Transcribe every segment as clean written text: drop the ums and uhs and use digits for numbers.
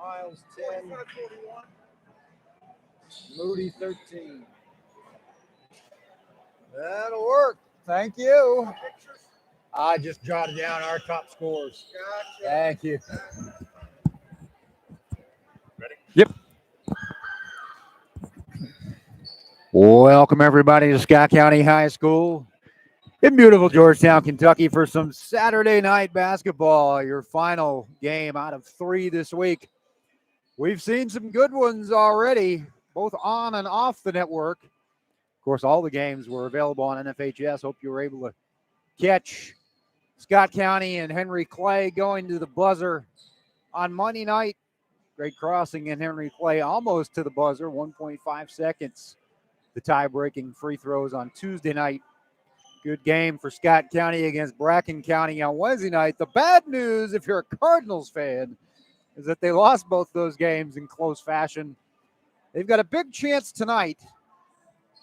Miles 10. Moody 13. That'll work. Thank you. I just jotted down our top scores. Gotcha. Thank you. Ready? Yep. Welcome, everybody, to Scott County High School in beautiful Georgetown, Kentucky, for some Saturday night basketball, your final game out of 3 this week. We've seen some good ones already, both on and off the network. Of course, all the games were available on NFHS. Hope you were able to catch Scott County and Henry Clay going to the buzzer on Monday night. Great crossing in Henry Clay, almost to the buzzer, 1.5 seconds. The tie-breaking free throws on Tuesday night. Good game for Scott County against Bracken County on Wednesday night. The bad news, if you're a Cardinals fan, is that they lost both those games in close fashion. They've got a big chance tonight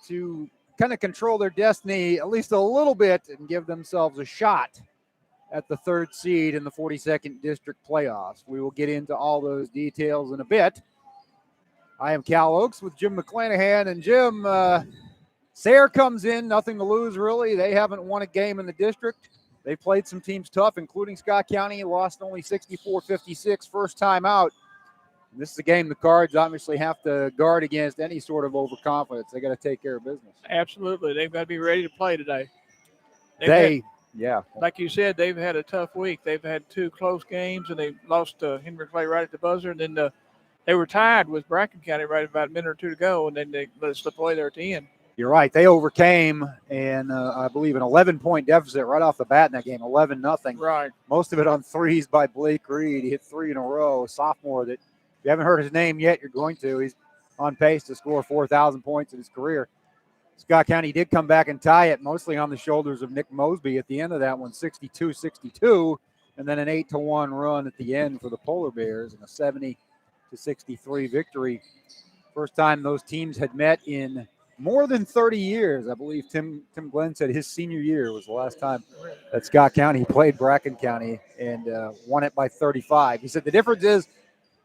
to kind of control their destiny at least a little bit and give themselves a shot at the 3rd seed in the 42nd District playoffs. We will get into all those details in a bit. I am Cal Oakes with Jim McClanahan, and Jim, Sayre comes in, nothing to lose really. They haven't won a game in the district. They played some teams tough, including Scott County, lost only 64-56 first time out. This is a game the Cards obviously have to guard against any sort of overconfidence. They got to take care of business. Absolutely. They've got to be ready to play today. Yeah. Like you said, they've had a tough week. They've had 2 close games, and they lost to Henry Clay right at the buzzer. And then they were tied with Bracken County right about a minute or 2 to go, and then they let it slip away there at the end. You're right. They overcame, and I believe an 11-point deficit right off the bat in that game, 11-0. Right. Most of it on threes by Blake Reed. He hit 3 in a row, a sophomore that, if you haven't heard his name yet, you're going to. He's on pace to score 4,000 points in his career. Scott County did come back and tie it, mostly on the shoulders of Nick Mosby at the end of that one, 62-62, and then an 8-1 run at the end for the Polar Bears and a 70-63 victory. First time those teams had met in more than 30 years. I believe Tim Glenn said his senior year was the last time that Scott County played Bracken County and won it by 35. He said the difference is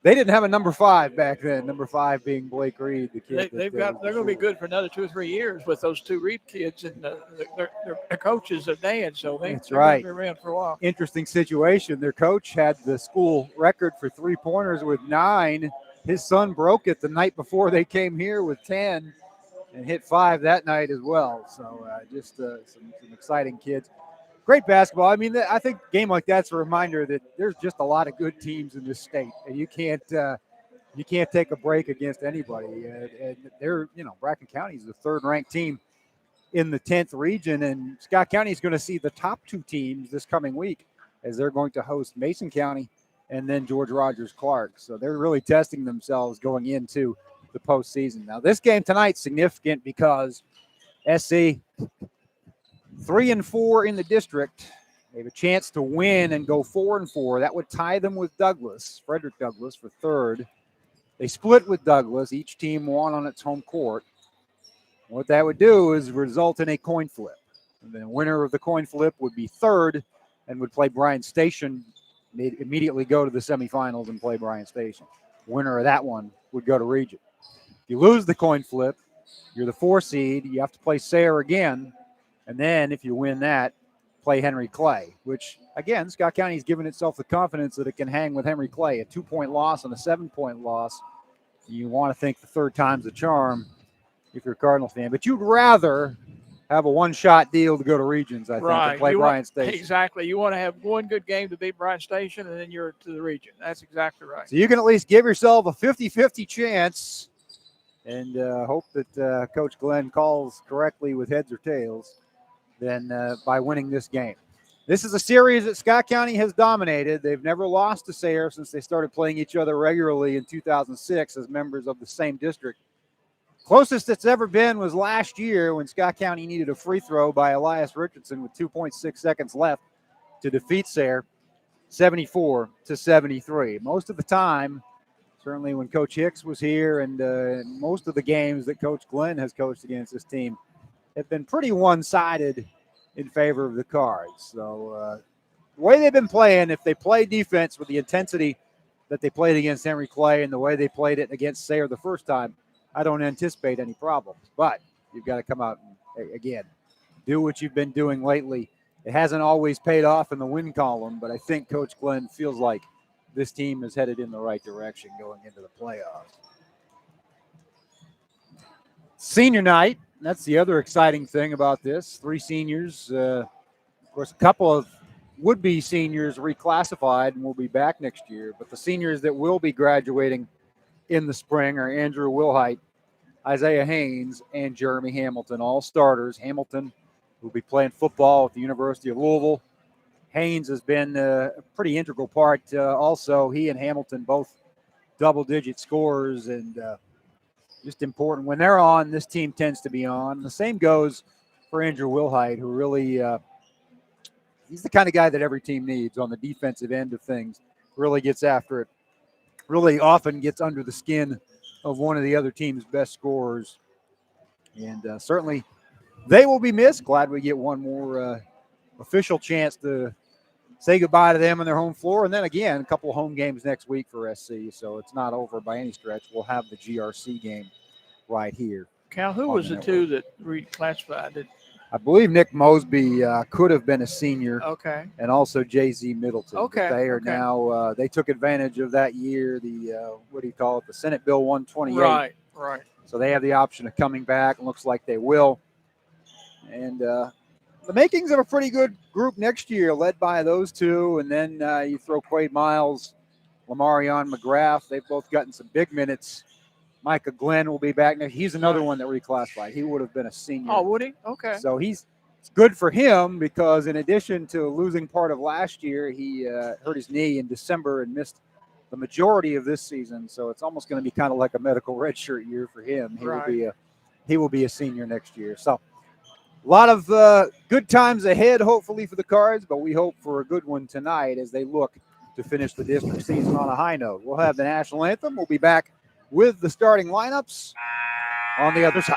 they didn't have a number 5 back then, number 5 being Blake Reed, the kid. They're going to be good for another 2 or 3 years with those 2 Reed kids, and their coaches are dead, so they're going to be around for a while. Interesting situation. Their coach had the school record for 3-pointers with 9. His son broke it the night before they came here with 10 and hit 5 that night as well. So just some exciting kids. Great basketball. I mean, I think a game like that's a reminder that there's just a lot of good teams in this state, and you can't take a break against anybody. And they're, Bracken County is the 3rd-ranked team in the 10th region, and Scott County is going to see the top 2 teams this coming week as they're going to host Mason County and then George Rogers Clark. So they're really testing themselves going into the postseason. Now, this game tonight's significant because SC 3-4 in the district. They have a chance to win and go 4-4. That would tie them with Douglas, Frederick Douglas, for 3rd. They split with Douglas. Each team won on its home court. What that would do is result in a coin flip. And the winner of the coin flip would be 3rd and would play Bryan Station. They'd immediately go to the semifinals and play Bryan Station. Winner of that one would go to region. If you lose the coin flip, you're the 4 seed. You have to play Sayre again. And then if you win that, play Henry Clay, which, again, Scott County's given itself the confidence that it can hang with Henry Clay. A 2-point loss and a 7-point loss. You want to think the 3rd time's a charm if you're a Cardinals fan. But you'd rather have a one-shot deal to go to regions, I think, and play Bryan Station. Exactly. You want to have one good game to beat Bryan Station, and then you're to the region. That's exactly right. So you can at least give yourself a 50-50 chance and hope that Coach Glenn calls correctly with heads or tails. Than by winning this game. This is a series that Scott County has dominated. They've never lost to Sayre since they started playing each other regularly in 2006 as members of the same district. Closest it's ever been was last year when Scott County needed a free throw by Elias Richardson with 2.6 seconds left to defeat Sayre 74-73. Most of the time, certainly when Coach Hicks was here and most of the games that Coach Glenn has coached against this team have been pretty one-sided in favor of the Cards. So the way they've been playing, if they play defense with the intensity that they played against Henry Clay and the way they played it against Sayre the first time, I don't anticipate any problems. But you've got to come out and, again, do what you've been doing lately. It hasn't always paid off in the win column, but I think Coach Glenn feels like this team is headed in the right direction going into the playoffs. Senior night, that's the other exciting thing about this. 3 seniors, of course, a couple of would-be seniors reclassified and will be back next year, but the seniors that will be graduating in the spring are Andrew Wilhite, Isaiah Haynes, and Jeremy Hamilton, all starters. Hamilton will be playing football at the University of Louisville. Haynes has been a pretty integral part also. He and Hamilton both double-digit scorers and just important. When they're on, this team tends to be on. The same goes for Andrew Wilhite, who really he's the kind of guy that every team needs on the defensive end of things. Really gets after it. Really often gets under the skin of one of the other team's best scorers. And certainly they will be missed. Glad we get one more official chance to say goodbye to them on their home floor. And then again, a couple of home games next week for SC. So it's not over by any stretch. We'll have the GRC game right here. Cal, who was the two that reclassified? I believe Nick Mosby could have been a senior. Okay. And also J.Z. Middleton. Okay. They are now, they took advantage of that year, the, what do you call it, the Senate Bill 128. Right. So they have the option of coming back. It looks like they will. And the makings of a pretty good group next year, led by those two. And then you throw Quade Miles, Lamarion McGrath. They've both gotten some big minutes. Micah Glenn will be back next. He's another one that reclassified. He would have been a senior. Oh, would he? Okay. So it's good for him because in addition to losing part of last year, he hurt his knee in December and missed the majority of this season. So it's almost going to be kind of like a medical redshirt year for him. He will be a senior next year. So a lot of good times ahead, hopefully, for the Cards, but we hope for a good one tonight as they look to finish the district season on a high note. We'll have the national anthem. We'll be back with the starting lineups on the other side.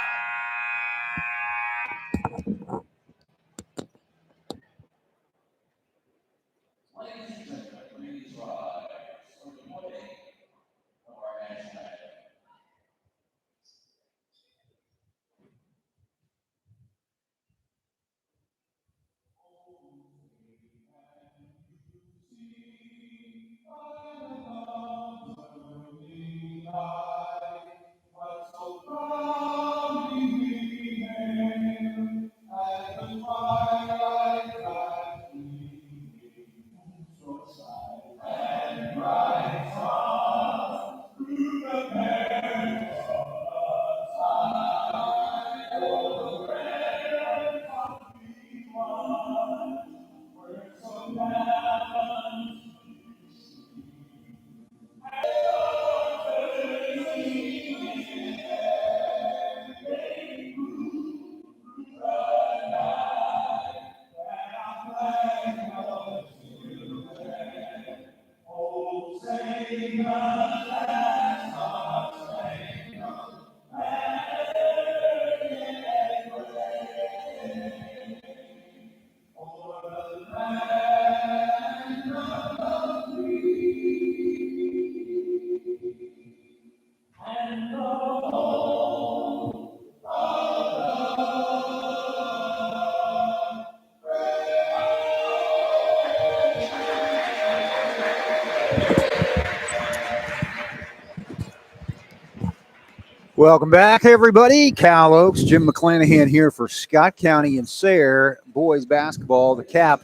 Welcome back, everybody. Cal Oaks, Jim McClanahan here for Scott County and Sayre boys basketball. The cap,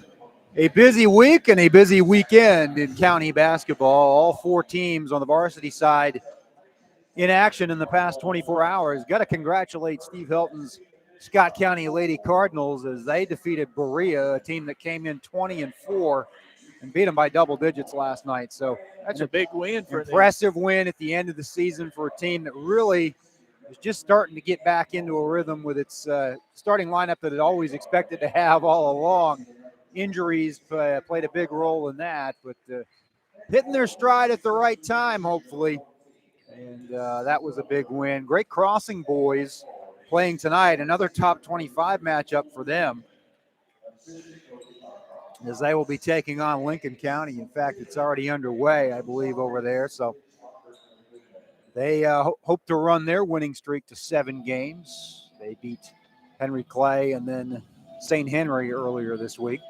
a busy week and a busy weekend in county basketball. All 4 teams on the varsity side in action in the past 24 hours. Got to congratulate Steve Helton's Scott County Lady Cardinals as they defeated Berea, a team that came in 20-4 and beat them by double digits last night. So that's a big win for them. Impressive win at the end of the season for a team that really is just starting to get back into a rhythm with its starting lineup that it always expected to have all along. Injuries played a big role in that, but hitting their stride at the right time, hopefully. And that was a big win. Great Crossing boys playing tonight. Another top 25 matchup for them. as they will be taking on Lincoln County. In fact, it's already underway, I believe, over there. So they hope to run their winning streak to 7 games. They beat Henry Clay and then St. Henry earlier this week.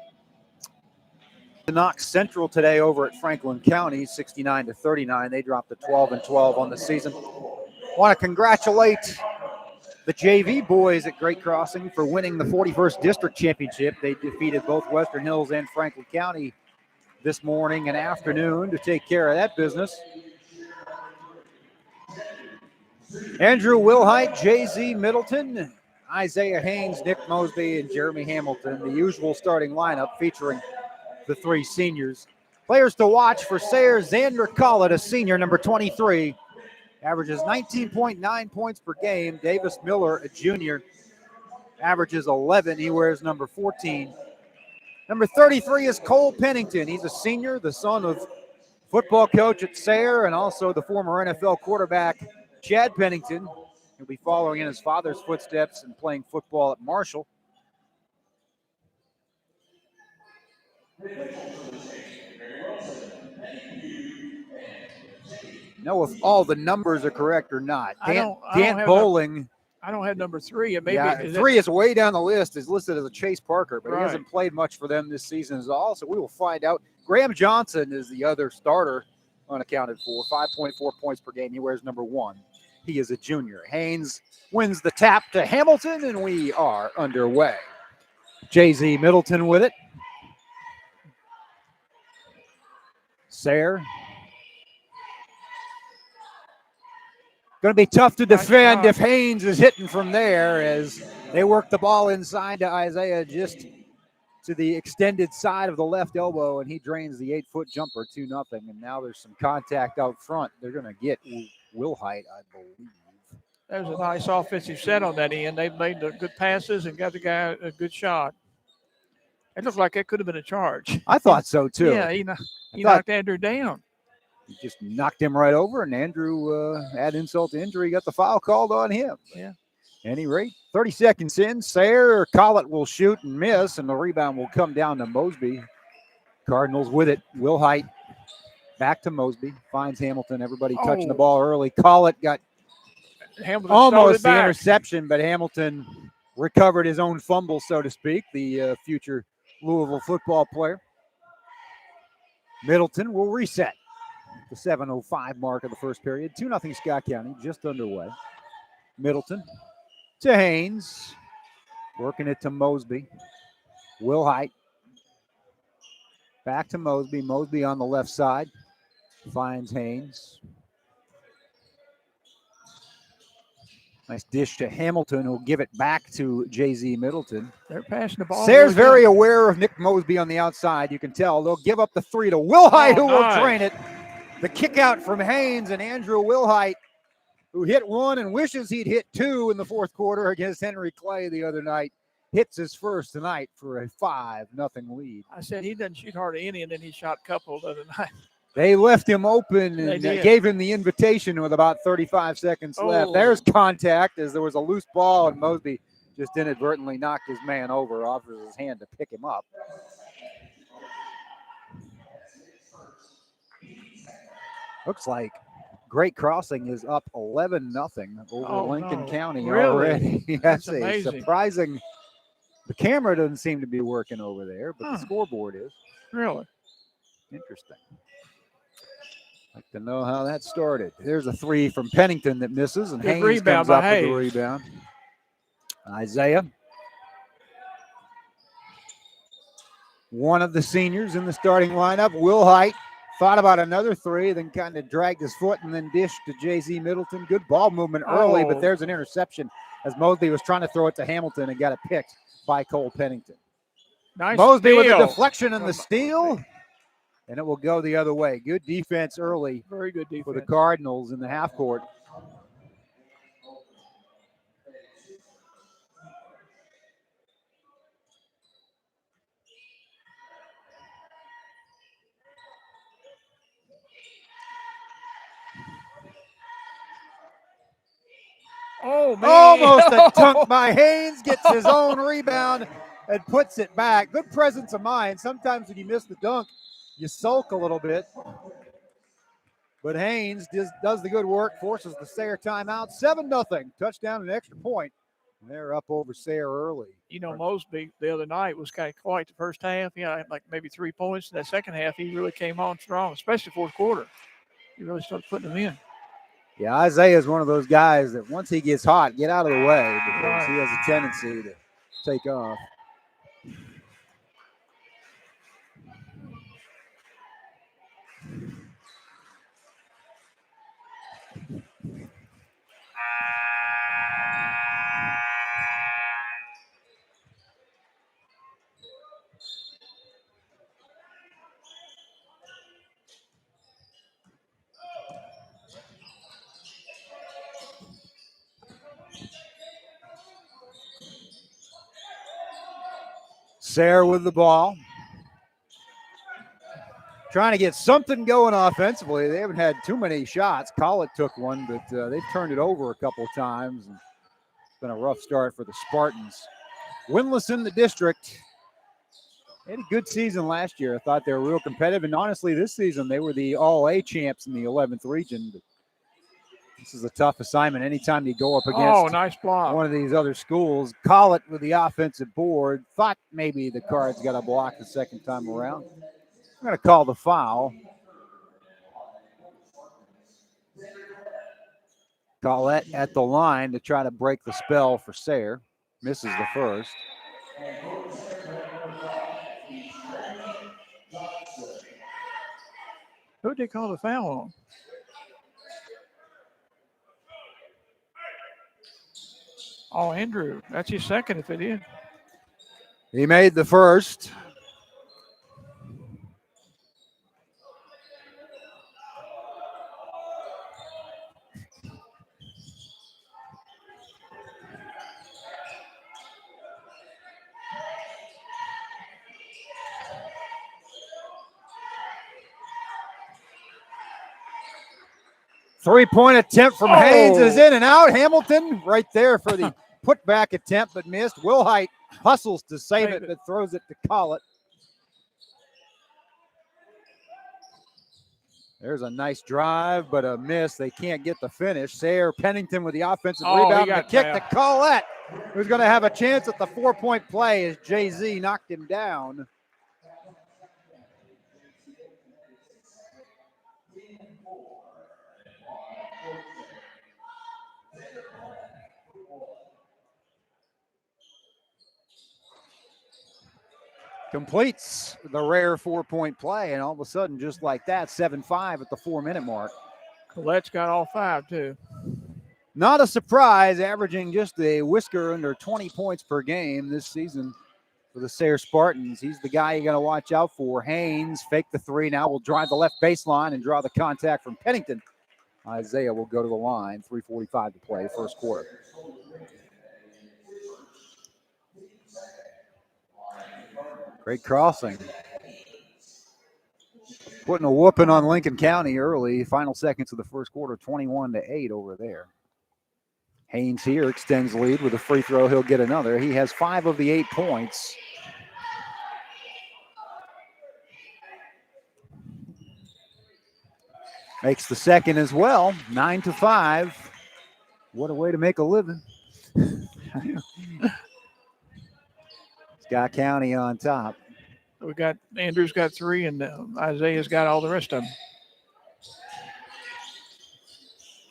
The Knox Central today over at Franklin County, 69-39. They dropped to 12-12 on the season. Want to congratulate the JV boys at Great Crossing for winning the 41st District Championship. They defeated both Western Hills and Franklin County this morning and afternoon to take care of that business. Andrew Wilhite, JZ Middleton, Isaiah Haynes, Nick Mosby, and Jeremy Hamilton, the usual starting lineup featuring the 3 seniors. Players to watch for Sayre: Xander Collett, a senior, number 23, averages 19.9 points per game. Davis Miller, a junior, averages 11. He wears number 14. Number 33 is Cole Pennington. He's a senior, the son of football coach at Sayre and also the former NFL quarterback Chad Pennington. He'll be following in his father's footsteps and playing football at Marshall. Know if all the numbers are correct or not. Dan Bowling. I don't have number 3. Maybe 3 is way down the list. Is listed as a Chase Parker, but he hasn't played much for them this season at all. So we will find out. Graham Johnson is the other starter, unaccounted for. 5.4 points per game. He wears number 1. He is a junior. Haynes wins the tap to Hamilton, and we are underway. JZ Middleton with it. Sayre. Going to be tough to defend if Haynes is hitting from there as they work the ball inside to Isaiah just to the extended side of the left elbow, and he drains the 8-foot jumper 2-0. And now there's some contact out front. They're going to get Wilhite, I believe. That was a nice offensive set on that end. They made the good passes and got the guy a good shot. It looked like that could have been a charge. I thought so, too. Yeah, he knocked Andrew down. He just knocked him right over, and Andrew, add insult to injury, got the foul called on him. Yeah. At any rate, 30 seconds in, Sayre or Collett will shoot and miss, and the rebound will come down to Mosby. Cardinals with it. Wilhite back to Mosby. Finds Hamilton. Everybody touching the ball early. Collett got almost the interception, but Hamilton recovered his own fumble, so to speak, the future Louisville football player. Middleton will reset. The 7:05 mark of the first period. 2-0 Scott County, just underway. Middleton to Haynes. Working it to Mosby. Wilhite. Back to Mosby. Mosby on the left side. Finds Haynes. Nice dish to Hamilton, who'll give it back to JZ Middleton. They're passing the ball. Sayre's very aware of Nick Mosby on the outside. You can tell. They'll give up the 3 to Wilhite, who will drain it. The kick out from Haynes and Andrew Wilhite, who hit 1 and wishes he'd hit 2 in the fourth quarter against Henry Clay the other night, hits his first tonight for a 5-0 lead. I said he doesn't shoot hardly any, and then he shot a couple the other night. They left him open and gave him the invitation with about 35 seconds left. There's contact as there was a loose ball, and Mosby just inadvertently knocked his man over, offers his hand to pick him up. Looks like Great Crossing is up 11-0 over Lincoln County already. That's a surprising. The camera doesn't seem to be working over there, but the scoreboard is. Really? Interesting. Like to know how that started. There's a 3 from Pennington that misses, and Haynes comes up with the rebound. Isaiah. One of the seniors in the starting lineup, Wilhite. Thought about another 3, then kind of dragged his foot and then dished to JZ Middleton. Good ball movement early, but there's an interception as Mosby was trying to throw it to Hamilton and got it picked by Cole Pennington. Nice Mosby steal. with the deflection and the steal, and it will go the other way. Good defense early. Very good defense for the Cardinals in the half court. Oh, man. Almost a dunk by Haynes, gets his own rebound, and puts it back. Good presence of mind. Sometimes when you miss the dunk, you sulk a little bit. But Haynes does the good work, forces the Sayre timeout. 7-0. Touchdown and extra point. They're up over Sayre early. You know, Mosby the other night was kind of quiet the first half. He had like maybe 3 points. In that second half, he really came on strong, especially fourth quarter. He really started putting them in. Yeah, Isaiah is one of those guys that once he gets hot, get out of the way because he has a tendency to take off. Sayre with the ball. Trying to get something going offensively. They haven't had too many shots. Collett took one, but they've turned it over a couple of times. And it's been a rough start for the Spartans. Winless in the district. They had a good season last year. I thought they were real competitive. And honestly, this season, they were the All-A champs in the 11th region. But this is a tough assignment anytime you go up against nice block. one of these other schools. Collett with the offensive board. Thought maybe the Cards got a block the second time around. I'm going to call the foul. Collette at the line to try to break the spell for Sayre. Misses the first. Who did they call the foul on? Oh, Andrew. That's his second if it is. He made the first. Three-point attempt from Haynes is in and out. Hamilton right there for the putback attempt, but missed. Wilhite hustles to save it, but throws it to Collett. There's a nice drive, but a miss. They can't get the finish. Sayre Pennington with the offensive rebound and the kick to Collette, who's going to have a chance at the 4-point play as Jay-Z knocked him down. Completes the rare 4-point play, and all of a sudden, just like that, 7-5 at the 4-minute mark. Collette's got all 5, too. Not a surprise, averaging just a whisker under 20 points per game this season for the Sayre Spartans. He's the guy you got to watch out for. Haynes, fake the three, now will drive the left baseline and draw the contact from Pennington. Isaiah will go to the line, 3:45 to play, first quarter. Great crossing. Putting a whooping on Lincoln County early. Final seconds of the first quarter, 21-8 over there. Haynes here extends lead with a free throw. He'll get another. He has 5 of the 8 points. Makes the second as well, 9-5. What a way to make a living. Scott County on top. We got Andrew's got 3, and Isaiah's got all the rest of them.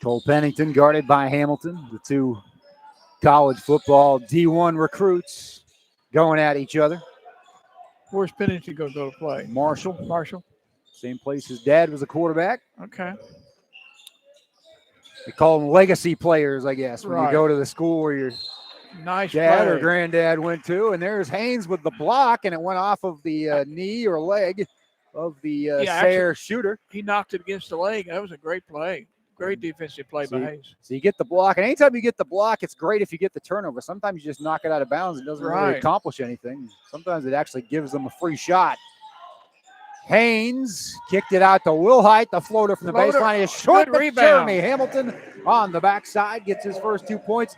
Cole Pennington guarded by Hamilton. The two college football D1 recruits going at each other. Where's Pennington going to go to play? Marshall. Same place his dad was a quarterback. Okay. They call them legacy players, I guess, when you go to the school where your dad or granddad went to. And there's Haynes with the block, and it went off of the knee or leg of the Sayre shooter. He knocked it against the leg. That was a great play. Great defensive play by Haynes. So you get the block, and anytime you get the block, it's great if you get the turnover. Sometimes you just knock it out of bounds. It doesn't really accomplish anything. Sometimes it actually gives them a free shot. Haynes kicked it out to Wilhite. The floater from the baseline is short, but Jeremy Hamilton on the backside gets his first 2 points.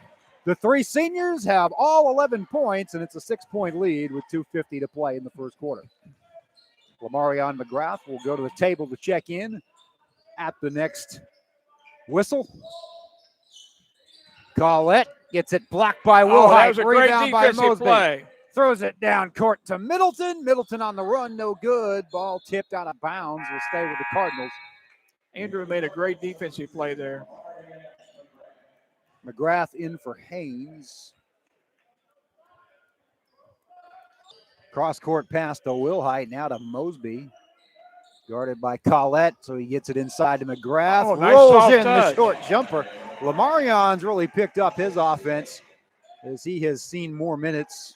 The three seniors have all 11 points, and it's a 6-point lead with 2:50 to play in the first quarter. Lamarion McGrath will go to the table to check in at the next whistle. Collette gets it blocked by Wilhite. That was a great Rebound by defensive Mosby. play. Throws it down court to Middleton. Middleton on the run, no good. Ball tipped out of bounds. Will stay with the Cardinals. Andrew made a great defensive play there. McGrath in for Haynes. Cross-court pass to Wilhite, now to Mosby. Guarded by Collette, so he gets it inside to McGrath. Nice rolls in touch. the short jumper. Lamarion's really picked up his offense as he has seen more minutes.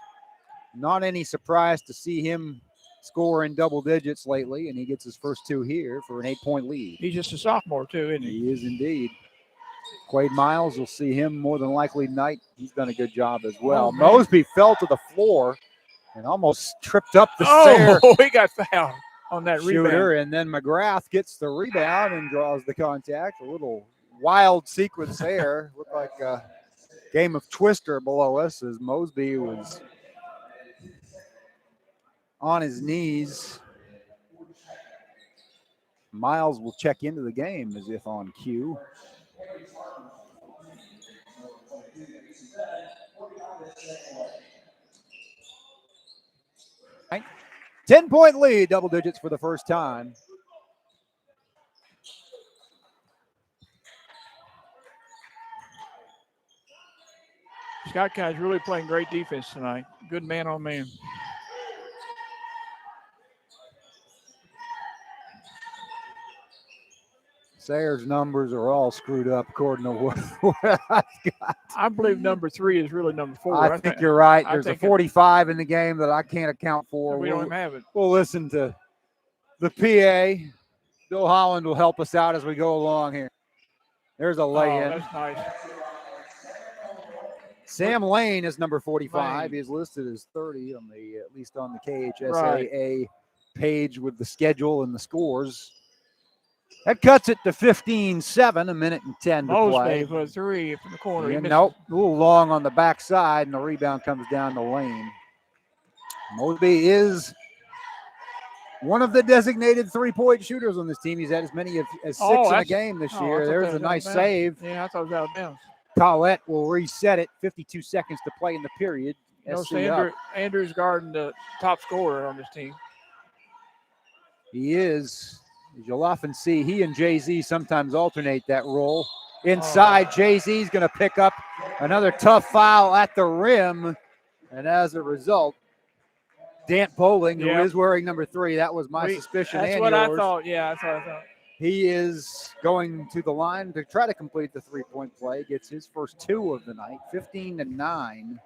Not any surprise to see him score in double digits lately, and he gets his first two here for an 8-point lead. He's just a sophomore, too, isn't he? He is indeed. Quade Miles, will see him more than likely tonight. He's done a good job as well. Mosby fell to the floor and almost tripped up the Sayre he got fouled on that shooter, rebound. and then McGrath gets the rebound and draws the contact. A little wild sequence there. Looked like a game of Twister below us as Mosby was on his knees. Miles will check into the game as if on cue. Right. 10-point lead, double digits for the first time. Scott County's really playing great defense tonight. Good man on man. Sayre's numbers are all screwed up according to what I've got. I believe number 3 is really number 4. I think you're right. There's a 45 in the game that I can't account for. We don't even have it. We'll listen to the PA. Bill Holland will help us out as we go along here. There's a lay-in. That's nice. Sam Lane is number 45. Lane. He's listed as 30 on the at least on the KHSAA page with the schedule and the scores. That cuts it to 15-7, a minute and 10 to play. Mosby for 3 from the corner. Yeah, nope, a little long on the backside, and the rebound comes down to Lane. Mosby is one of the designated three-point shooters on this team. He's had as many as 6 in a game this year. There's a nice save. Yeah, I thought it was out of bounds. Collette will reset it. 52 seconds to play in the period. Andrew's guarding the top scorer on this team. He is. As you'll often see, he and Jay-Z sometimes alternate that role. Inside, Jay-Z's going to pick up another tough foul at the rim. And as a result, Dant Bowling, who is wearing number 3, that was my suspicion and yours. That's what I thought. Yeah, that's what I thought. He is going to the line to try to complete the three-point play. Gets his first 2 of the night, 15-9.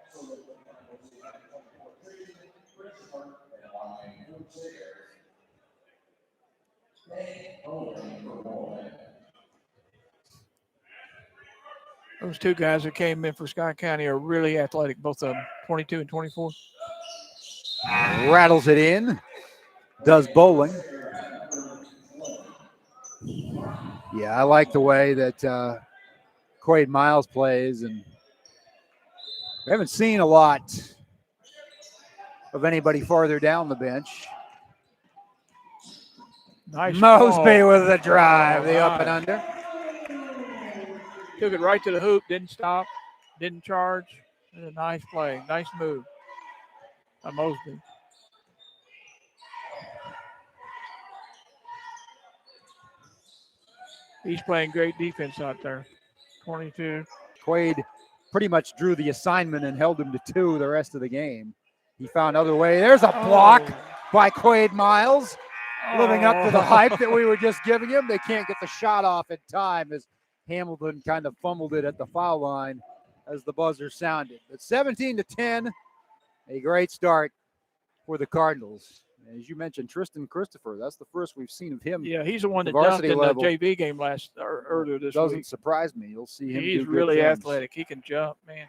Those 2 guys that came in for Scott County are really athletic, both of them, 22 and 24. Rattles it in. Does Bowling. Yeah, I like the way that Quade Miles plays, and we haven't seen a lot of anybody farther down the bench. Nice Mosby with the drive, the up and under. Took it right to the hoop, didn't stop, didn't charge. It was a nice play, nice move by Mosby. He's playing great defense out there. 22. Quade pretty much drew the assignment and held him to 2 the rest of the game. He found other way. There's a block by Quade Miles. Living up to the hype that we were just giving him. They can't get the shot off in time as Hamilton kind of fumbled it at the foul line as the buzzer sounded. But 17-10, a great start for the Cardinals. As you mentioned, Tristan Christopher, that's the first we've seen of him. Yeah, he's the one that dunked in the JV game earlier this week. Doesn't surprise me. You'll see him. He's really athletic. He can jump, man.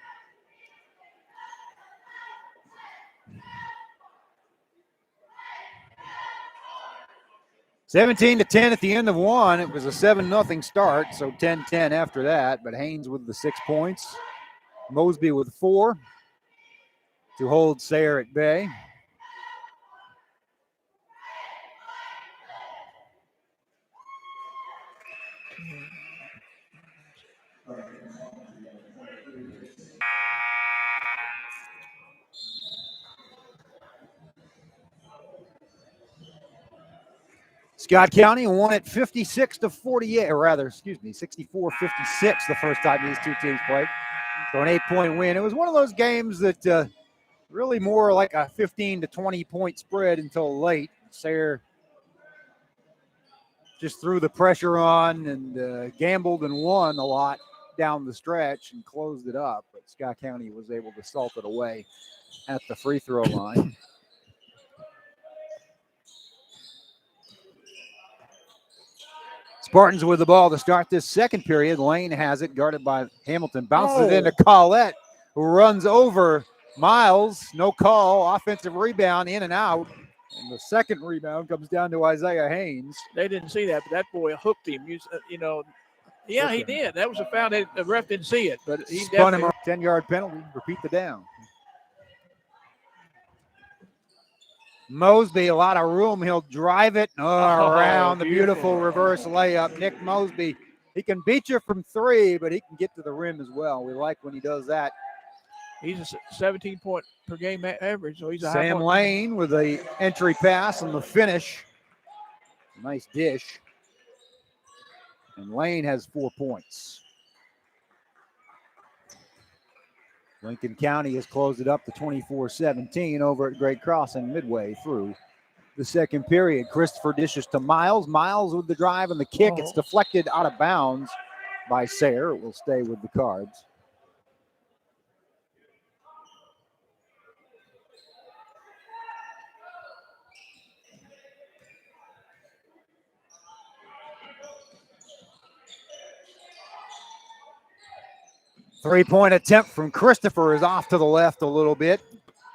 $17-10 at the end of 1. It was a 7-0 start, so 10-10 after that. But Haynes with the 6 points. Mosby with 4 to hold Sayre at bay. Scott County won it 56-48, or rather, 64-56 the first time these two teams played. So an 8-point win. It was one of those games that really more like a 15 to 20 point spread until late. Sayre just threw the pressure on and gambled and won a lot down the stretch and closed it up. But Scott County was able to salt it away at the free throw line. Spartans with the ball to start this second period. Lane has it, guarded by Hamilton. Bounces it into Collette, who runs over Miles. No call. Offensive rebound, in and out. And the second rebound comes down to Isaiah Haynes. They didn't see that, but that boy hooked him. Yeah, he did. That was a foul. The ref didn't see it, but he spun him. 10-yard penalty. Repeat the down. Mosby, a lot of room. He'll drive it around the beautiful reverse layup. Nick Mosby, he can beat you from 3, but he can get to the rim as well. We like when he does that. He's a 17-point per game average, so he's a Sam Lane with the entry pass and the finish. Nice dish. And Lane has 4 points. Lincoln County has closed it up to 24-17 over at Great Crossing midway through the second period. Christopher dishes to Miles. Miles with the drive and the kick. It's deflected out of bounds by Sayre. It will stay with the Cards. Three-point attempt from Christopher is off to the left a little bit.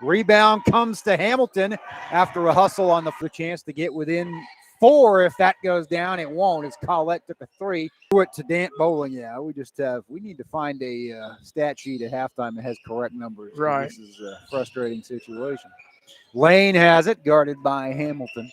Rebound comes to Hamilton after a hustle on the chance to get within 4. If that goes down, it won't, as Collette took a 3. Threw it to Dant Bowling. Yeah, we need to find a stat sheet at halftime that has correct numbers. Right. This is a frustrating situation. Lane has it, guarded by Hamilton.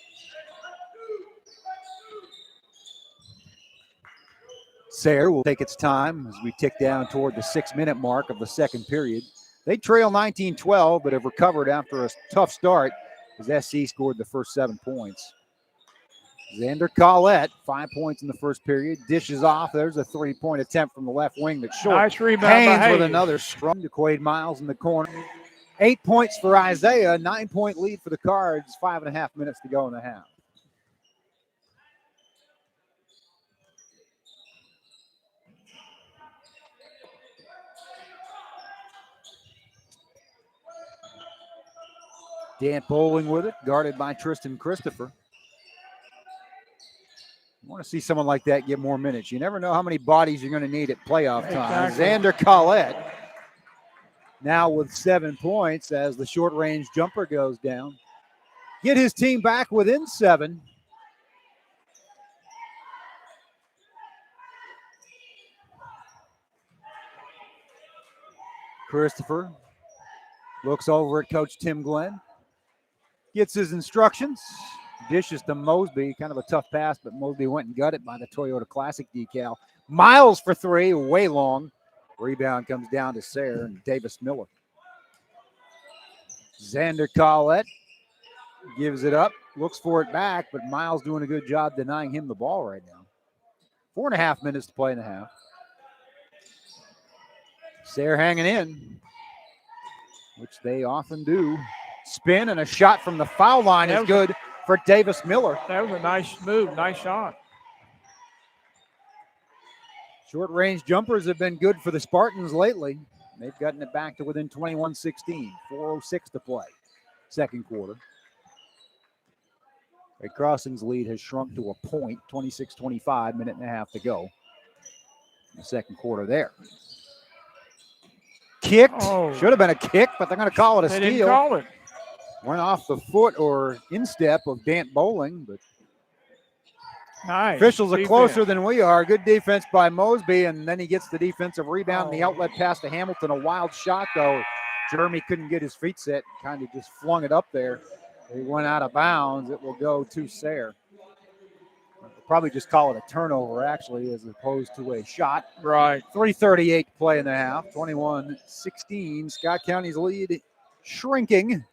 Sayre will take its time as we tick down toward the 6-minute mark of the second period. They trail 19-12, but have recovered after a tough start as SC scored the first 7 points. Xander Collette, 5 points in the first period, dishes off. There's a 3-point attempt from the left wing that's short. Nice rebound Haynes by Hayes. with another scrum to Quade Miles in the corner. 8 points for Isaiah, 9-point lead for the Cards, 5.5 minutes to go in the half. Dant Bowling with it, guarded by Tristan Christopher. You want to see someone like that get more minutes. You never know how many bodies you're going to need at playoff time. Exactly. Xander Collette now with 7 points as the short-range jumper goes down. Get his team back within 7. Christopher looks over at Coach Tim Glenn. Gets his instructions. Dishes to Mosby. Kind of a tough pass, but Mosby went and got it by the Toyota Classic decal. Miles for 3, way long. Rebound comes down to Sayre and Davis Miller. Xander Collette gives it up. Looks for it back, but Miles doing a good job denying him the ball right now. 4.5 minutes to play in the half. Sayre hanging in, which they often do. Spin and a shot from the foul line is good for Davis Miller. That was a nice move, nice shot. Short range jumpers have been good for the Spartans lately. They've gotten it back to within 21-16, 4:06 to play, second quarter. Great Crossing's lead has shrunk to a point, 26-25, minute and a half to go in the second quarter there. Kicked, should have been a kick, but they're going to call it a steal. They didn't call it. Went off the foot or instep of Dant Bowling, but Nice. Officials are defense. closer than we are. Good defense by Mosby, and then he gets the defensive rebound. The outlet pass to Hamilton. A wild shot, though. Jeremy couldn't get his feet set. Kind of just flung it up there. He went out of bounds. It will go to Sayre. We'll probably just call it a turnover, actually, as opposed to a shot. Right. 3:38 to play in the half. 21-16. Scott County's lead shrinking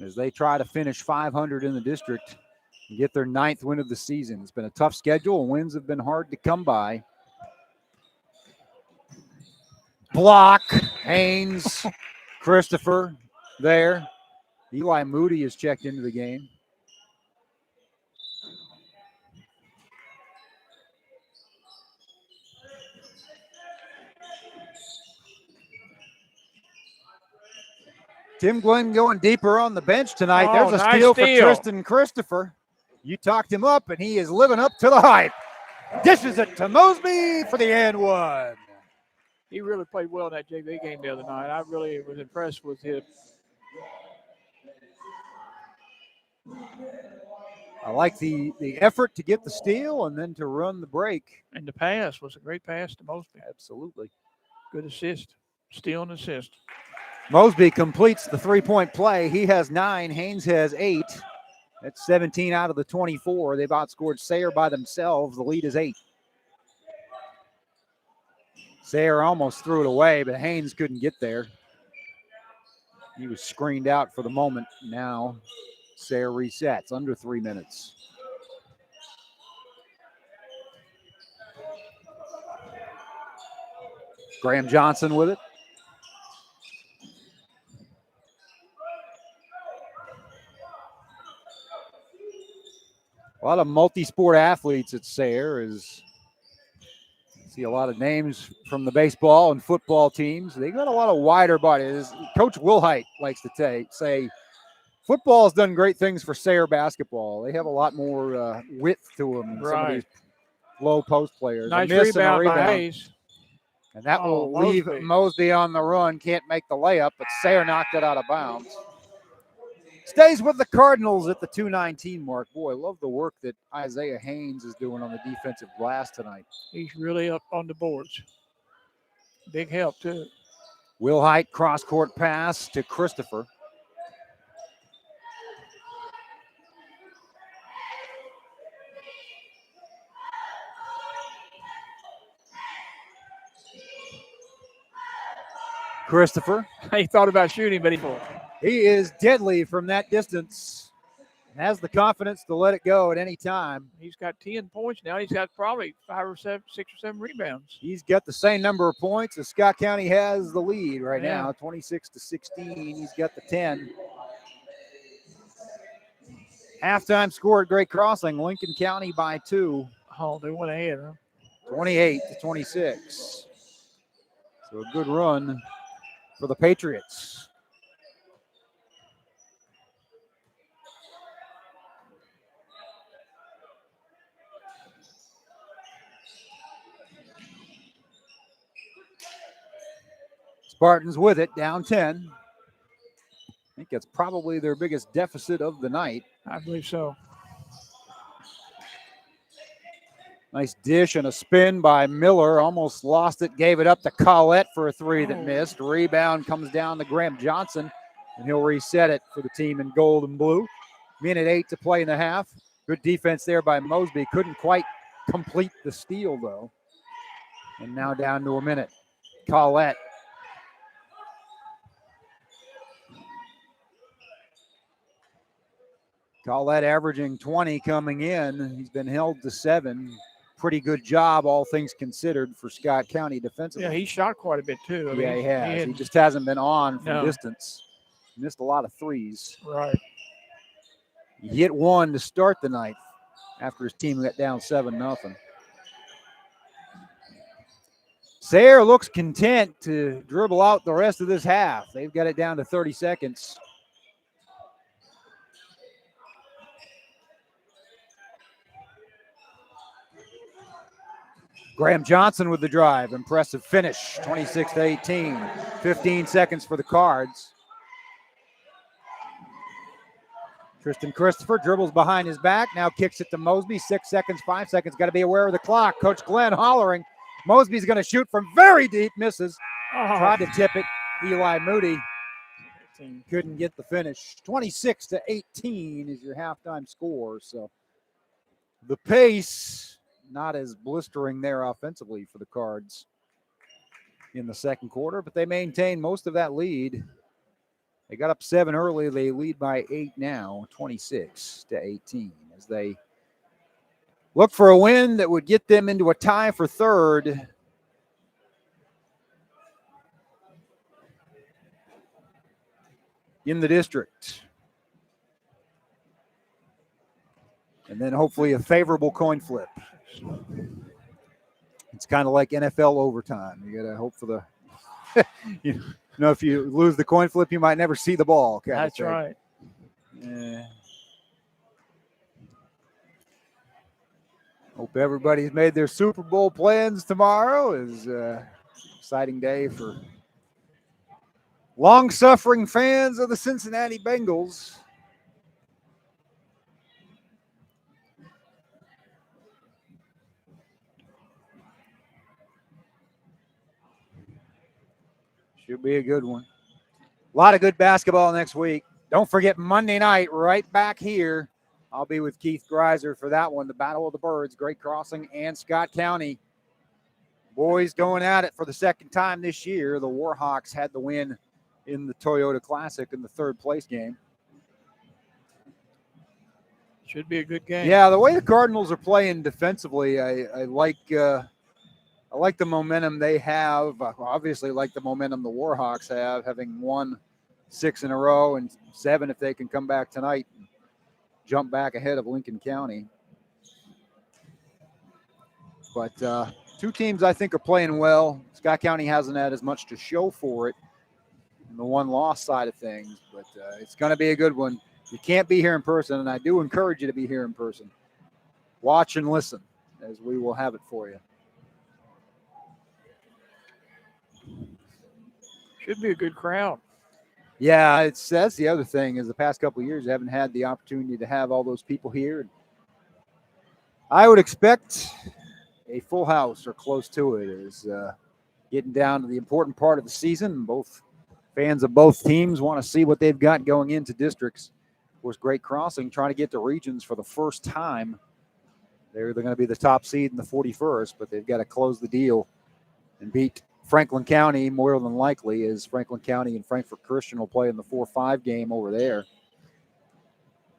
as they try to finish 500 in the district and get their 9th win of the season. It's been a tough schedule, and wins have been hard to come by. Block, Haynes, Christopher there. Eli Moody has checked into the game. Tim Glenn going deeper on the bench tonight. There's a nice steal for Tristan Christopher. You talked him up, and he is living up to the hype. Dishes it to Mosby for the and one. He really played well in that JV game the other night. I really was impressed with him. I like the effort to get the steal and then to run the break. And the pass was a great pass to Mosby. Absolutely. Good assist. Steal and assist. Mosby completes the three-point play. He has 9. Haynes has 8. That's 17 out of the 24. They've outscored Sayre by themselves. The lead is 8. Sayre almost threw it away, but Haynes couldn't get there. He was screened out for the moment. Now Sayre resets under 3 minutes. Graham Johnson with it. A lot of multi-sport athletes at Sayre. See a lot of names from the baseball and football teams. They got a lot of wider bodies. Coach Wilhite likes to say football has done great things for Sayre basketball. They have a lot more width to them than some of these low post players. Nice rebound by Hayes. And that will leave Mosby on the run. Can't make the layup, but Sayre knocked it out of bounds. Stays with the Cardinals at the 2:19 mark. Boy, I love the work that Isaiah Haynes is doing on the defensive glass tonight. He's really up on the boards. Big help, too. Wilhite cross-court pass to Christopher. Christopher. He thought about shooting, but he is deadly from that distance. Has the confidence to let it go at any time. He's got 10 points now. He's got probably 6 or 7 rebounds. He's got the same number of points as Scott County has the lead right now, 26-16. He's got the 10. Halftime score at Great Crossing, Lincoln County by 2. Oh, they went ahead, huh? 28-26. So a good run for the Patriots. Spartans with it, down 10. I think that's probably their biggest deficit of the night. I believe so. Nice dish and a spin by Miller. Almost lost it, gave it up to Collette for a three that missed. Rebound comes down to Graham Johnson, and he'll reset it for the team in gold and blue. Minute 8 to play in the half. Good defense there by Mosby. Couldn't quite complete the steal, though. And now down to a minute. Collette. Collette averaging 20 coming in. He's been held to 7. Pretty good job, all things considered, for Scott County defensively. Yeah, he shot quite a bit, too. I mean, he has. He just hasn't been on from distance. Missed a lot of threes. Right. He hit one to start the night after his team got down 7-0. Sayre looks content to dribble out the rest of this half. They've got it down to 30 seconds. Graham Johnson with the drive. Impressive finish, 26-18. 15 seconds for the Cards. Tristan Christopher dribbles behind his back, now kicks it to Mosby. 6 seconds, 5 seconds. Got to be aware of the clock. Coach Glenn hollering. Mosby's going to shoot from very deep, misses. Tried to tip it. Eli Moody couldn't get the finish. 26-18 is your halftime score. So the pace not as blistering there offensively for the Cards in the second quarter, but they maintain most of that lead. They got up 7 early. They lead by 8 now, 26-18, as they look for a win that would get them into a tie for third. In the district. And then hopefully a favorable coin flip. It's kind of like NFL overtime. You got to hope for the, you know, if you lose the coin flip, you might never see the ball. That's right. Yeah. Hope everybody's made their Super Bowl plans tomorrow. Is an exciting day for long-suffering fans of the Cincinnati Bengals. Should be a good one. A lot of good basketball next week. Don't forget Monday night, right back here. I'll be with Keith Greiser for that one, the Battle of the Birds, Great Crossing and Scott County. Boys going at it for the second time this year. The Warhawks had the win in the Toyota Classic in the third place game. Should be a good game. Yeah, the way the Cardinals are playing defensively, I like the momentum they have. Obviously, like the momentum the Warhawks have, having won 6 in a row and 7 if they can come back tonight and jump back ahead of Lincoln County. But two teams I think are playing well. Scott County hasn't had as much to show for it in the one-loss side of things, but it's going to be a good one. You can't be here in person, and I do encourage you to be here in person. Watch and listen, as we will have it for you. Should be a good crowd. Yeah, that's the other thing is the past couple of years, I haven't had the opportunity to have all those people here. I would expect a full house or close to it is getting down to the important part of the season. Both fans of both teams want to see what they've got going into districts. Of course, Great Crossing trying to get to regions for the first time. They're going to be the top seed in the 41st, but they've got to close the deal and beat Franklin County more than likely, as Franklin County and Frankfort Christian will play in the 4-5 game over there.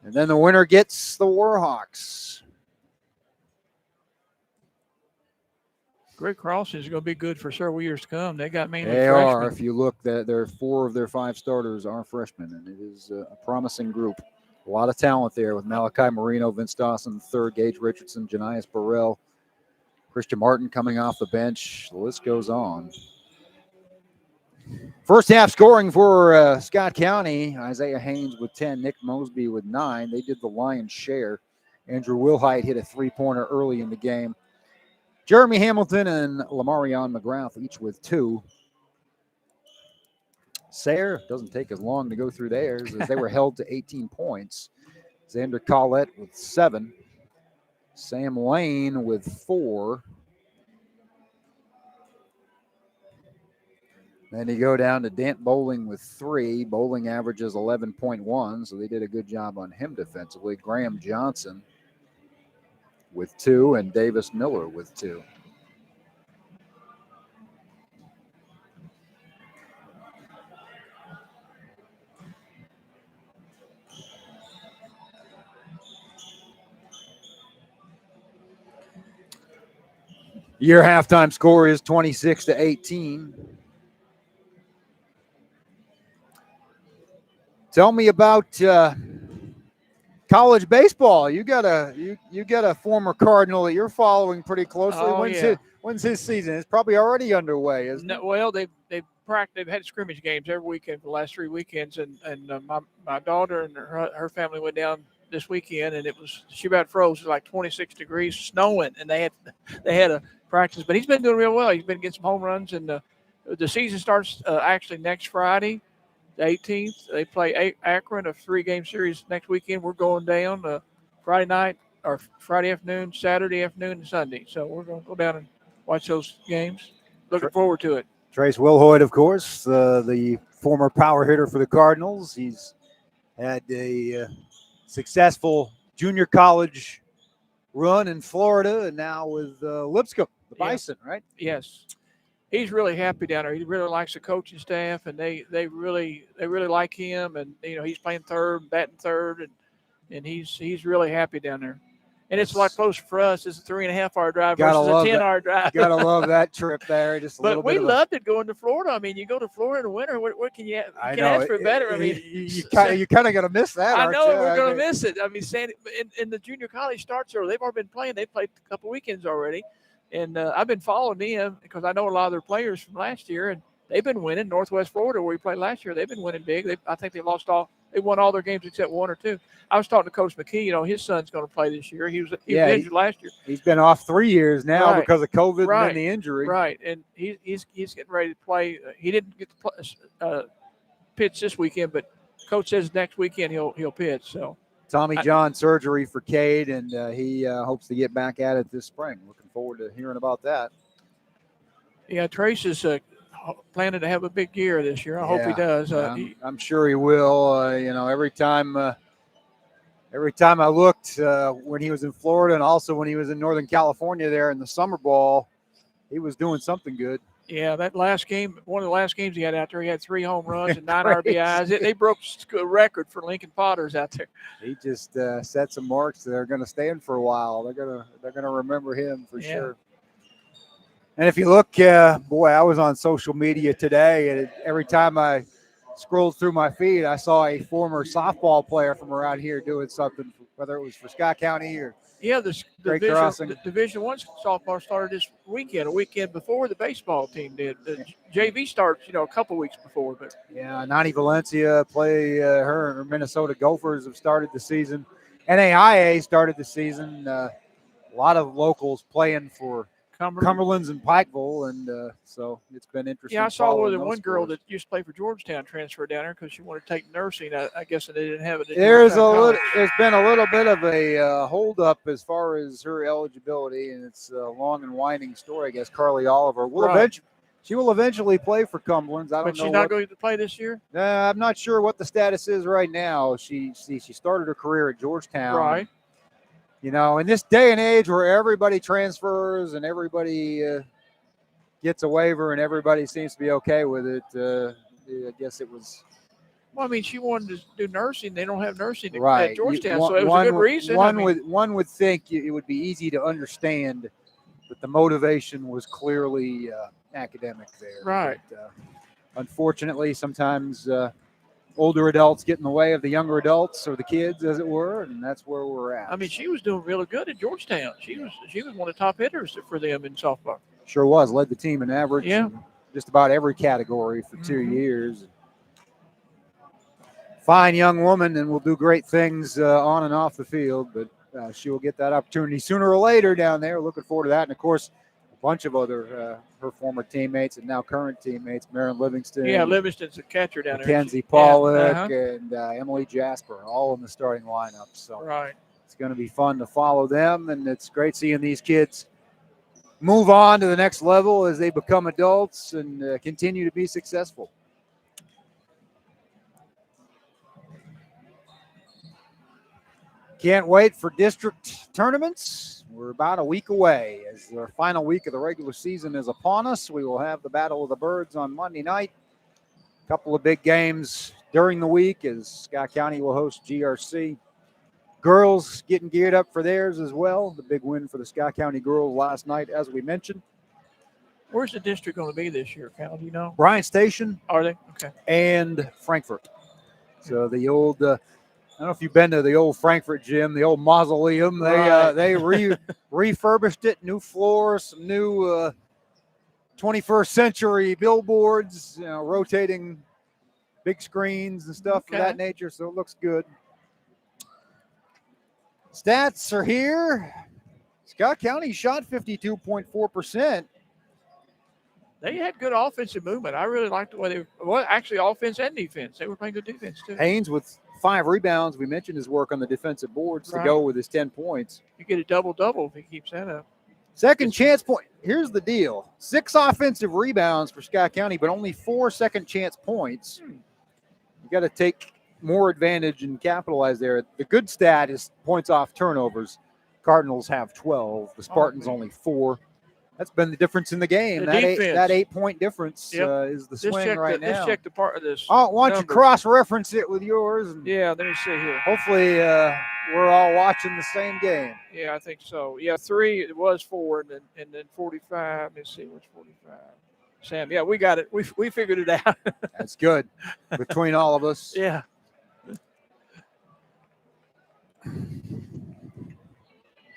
And then the winner gets the Warhawks. Great Crossing is going to be good for several years to come. They got mainly They freshmen. are. If you look, there 4 of their 5 starters are freshmen, and it is a promising group. A lot of talent there with Malachi Marino, Vince Dawson III, Gage Richardson, Janias Burrell, Christian Martin coming off the bench. The list goes on. First half scoring for Scott County, Isaiah Haynes with 10, Nick Mosby with 9. They did the lion's share. Andrew Wilhite hit a 3-pointer early in the game. Jeremy Hamilton and Lamarion McGrath each with 2. Sayre doesn't take as long to go through theirs as they were held to 18 points. Xander Collette with 7. Sam Lane with 4. Then you go down to Dant Bowling with 3. Bowling averages 11.1, so they did a good job on him defensively. Graham Johnson with 2, and Davis Miller with 2. Your halftime score is 26-18. Tell me about college baseball. You got a former Cardinal that you're following pretty closely. Oh, When's his season? It's probably already underway, isn't it? Well, they've had scrimmage games every weekend for the last 3 weekends, and my daughter and her family went down this weekend, and she about froze. It was like 26 degrees, snowing, and they had a practice. But he's been doing real well. He's been getting some home runs, and the season starts actually next Friday. the 18th. They play Akron, a 3-game series next weekend. We're going down Friday night or Friday afternoon, Saturday afternoon, and Sunday. So we're going to go down and watch those games. Looking forward to it. Trace Wilhoit, of course, the former power hitter for the Cardinals. He's had a successful junior college run in Florida, and now with Lipscomb, the Bison, right? Yes. He's really happy down there. He really likes the coaching staff, and they really like him. And he's playing third, batting third, and he's really happy down there. And it's a lot closer for us. It's a 3.5-hour drive versus a 10-hour drive. Gotta love that trip there. Just a little bit. But we loved it going to Florida. I mean, you go to Florida in the winter. What can you? I know, ask for better. I mean, you kind of gonna miss that. I know we're gonna miss it. I mean, in the junior college starts early. They've already been playing. They played a couple weekends already, and I've been following them because I know a lot of their players from last year, and they've been winning. Northwest Florida, where we played last year, they've been winning big. I think they won all their games except one or two. I was talking to Coach McKee. His son's going to play this year. He was injured last year. He's been off 3 years now because of COVID and then the injury. Right, and he's getting ready to play. He didn't get to pitch this weekend, but Coach says next weekend he'll pitch. So Tommy John surgery for Cade, and he hopes to get back at it this spring. Looking forward to hearing about that. Yeah, Trace is planning to have a big year this year. I hope he does. I'm sure he will. Every time I looked when he was in Florida and also when he was in Northern California there in the summer ball, he was doing something good. Yeah, that last game, one of the last games he had out there, he had 3 home runs and 9 RBIs. They broke a record for Lincoln Potters out there. He just set some marks that are going to stand for a while. They're gonna remember him for sure. And if you look, I was on social media today, and every time I scrolled through my feed, I saw a former softball player from around here doing something, whether it was for Scott County or the Division I softball started this weekend, a weekend before the baseball team did. The JV starts, a couple weeks before. But Nani Valencia her Minnesota Gophers have started the season. NAIA started the season. A lot of locals playing for Cumberland's and Pikeville, and so it's been interesting. Yeah, I saw one girl that used to play for Georgetown transfer down there because she wanted to take nursing. I guess they didn't have it. There's been a little bit of a hold up as far as her eligibility, and it's a long and winding story. I guess Carly Oliver she will eventually play for Cumberland's. But she's not going to play this year. I'm not sure what the status is right now. She started her career at Georgetown. Right. In this day and age where everybody transfers and everybody gets a waiver and everybody seems to be okay with it, I guess it was. Well, I mean, she wanted to do nursing. They don't have nursing at Georgetown, so it was a good reason. One would think it would be easy to understand that the motivation was clearly academic there. Right. But, unfortunately, sometimes older adults get in the way of the younger adults or the kids, as it were, and that's where we're at. I mean, she was doing really good at Georgetown. She was one of the top hitters for them in softball. Sure was. Led the team in average. Yeah. In just about every category for 2 years. Fine young woman, and will do great things on and off the field, but she will get that opportunity sooner or later down there. Looking forward to that. And, of course, a bunch of other her former teammates and now current teammates, Marin Livingston. Yeah, Livingston's a catcher down there. Mackenzie Pollock and Emily Jasper, all in the starting lineup. So it's going to be fun to follow them, and it's great seeing these kids move on to the next level as they become adults and continue to be successful. Can't wait for district tournaments. We're about a week away as our final week of the regular season is upon us. We will have the Battle of the Birds on Monday night. A couple of big games during the week as Scott County will host GRC. Girls getting geared up for theirs as well. The big win for the Scott County girls last night, as we mentioned. Where's the district going to be this year, Cal? Do you know? Bryant Station. Are they? Okay. And Frankfort. So the old I don't know if you've been to the old Frankfort gym, the old mausoleum. They refurbished it, new floors, some new 21st century billboards, rotating big screens and stuff of that nature. So it looks good. Stats are here. Scott County shot 52.4%. They had good offensive movement. I really liked the way they were. Well, actually, offense and defense. They were playing good defense, too. Haynes with 5 rebounds. We mentioned his work on the defensive boards to go with his 10 points. You get a double-double if he keeps that up. Second chance point. Here's the deal. 6 offensive rebounds for Scott County, but only 4 second chance points. You got to take more advantage and capitalize there. The good stat is points off turnovers. Cardinals have 12. The Spartans only 4. That's been the difference in the game. That 8-point difference is the swing right now. Let's check the part of this. Oh, why don't you cross-reference it with yours? And let me see here. Hopefully we're all watching the same game. Yeah, I think so. Yeah, 3, it was 4, and then 45. Let's see, what's 45? Sam, yeah, we got it. We figured it out. That's good between all of us. Yeah.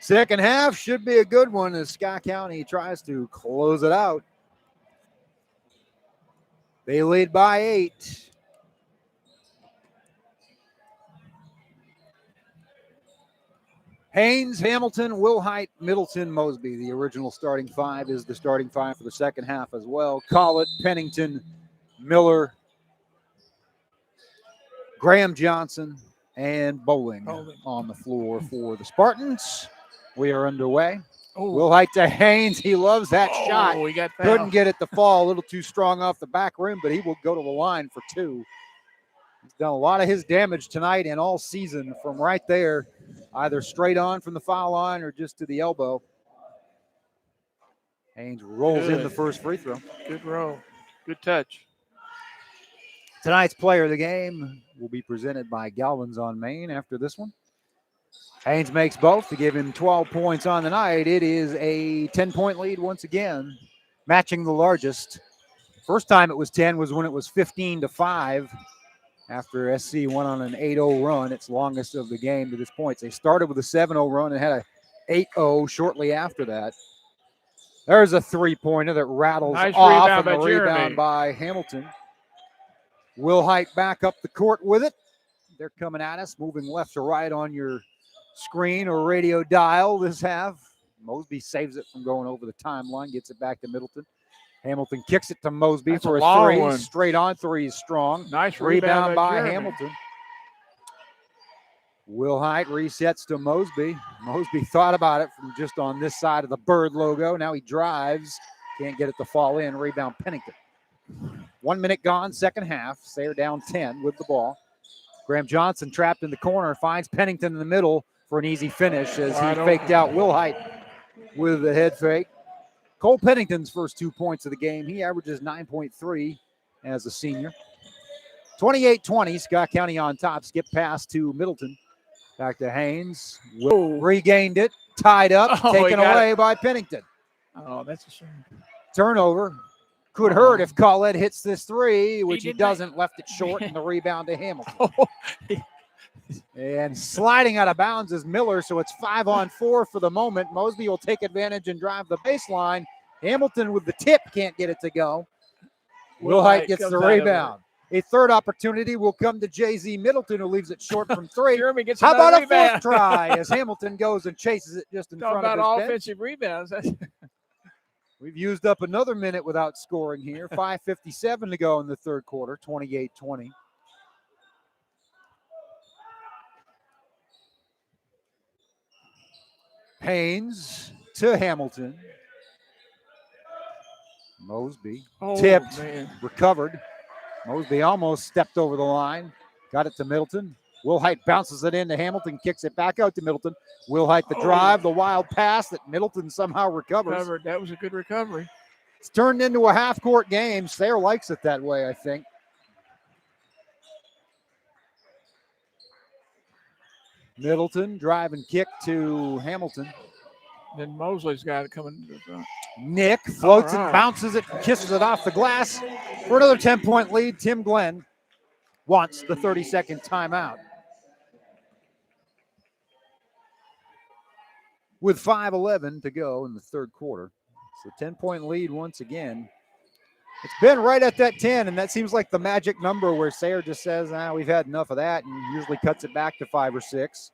Second half should be a good one as Scott County tries to close it out. They lead by 8. Haynes, Hamilton, Wilhite, Middleton, Mosby. The original starting 5 is the starting 5 for the second half as well. Collett, Pennington, Miller, Graham Johnson, and Bowling on the floor for the Spartans. We are underway. Wilhite to Haynes. He loves that shot. He got Couldn't get it to fall. A little too strong off the back rim, but he will go to the line for 2. He's done a lot of his damage tonight and all season from right there, either straight on from the foul line or just to the elbow. Haynes rolls in the first free throw. Good roll. Good touch. Tonight's player of the game will be presented by Galvin's on Main after this one. Haynes makes both to give him 12 points on the night. It is a 10-point lead once again, matching the largest. First time it was 10 was when it was 15-5 after SC went on an 8-0 run, its longest of the game to this point. They started with a 7-0 run and had a 8-0 shortly after that. There's a three-pointer that rattles off, and the rebound by Hamilton. Wilhite back up the court with it. They're coming at us, moving left to right on your screen or radio dial this half. Mosby saves it from going over the timeline, gets it back to Middleton. Hamilton kicks it to Mosby for a 3. One. Straight on 3 is strong. Nice rebound by Hamilton. Wilhite resets to Mosby. Mosby thought about it from just on this side of the bird logo. Now he drives. Can't get it to fall in. Rebound Pennington. 1 minute gone, second half. Sayre down 10 with the ball. Graham Johnson trapped in the corner. Finds Pennington in the middle for an easy finish as he faked out Wilhite with the head fake. Cole Pennington's first 2 points of the game. He averages 9.3 as a senior. 28-20, Scott County on top. Skip pass to Middleton. Back to Haynes. Regained it. Tied up. Taken away by Pennington. Oh, that's a shame. Turnover. Could hurt if Collett hits this 3, which he doesn't. Left it short, and the rebound to Hamilton. And sliding out of bounds is Miller, so it's 5-on-4 for the moment. Mosby will take advantage and drive the baseline. Hamilton with the tip can't get it to go. Wilhite gets the rebound. A third opportunity will come to J.Z. Middleton, who leaves it short from 3. How about a fourth try as Hamilton goes and chases it just in front of his bench? Talk about offensive rebounds. We've used up another minute without scoring here. 5:57 to go in the third quarter, 28-20. Haynes to Hamilton. Mosby tipped, recovered. Mosby almost stepped over the line. Got it to Middleton. Wilhite bounces it into Hamilton, kicks it back out to Middleton. Wilhite the drive, the wild pass that Middleton somehow recovers. That was a good recovery. It's turned into a half-court game. Sayre likes it that way, I think. Middleton drive and kick to Hamilton. Then Mosley's got it coming. Nick floats it, bounces it, kisses it off the glass for another 10-point lead. Tim Glenn wants the 30-second timeout. With 5:11 to go in the third quarter. It's a 10-point lead once again. It's been right at that 10, and that seems like the magic number where Sayre just says, we've had enough of that, and usually cuts it back to 5 or 6.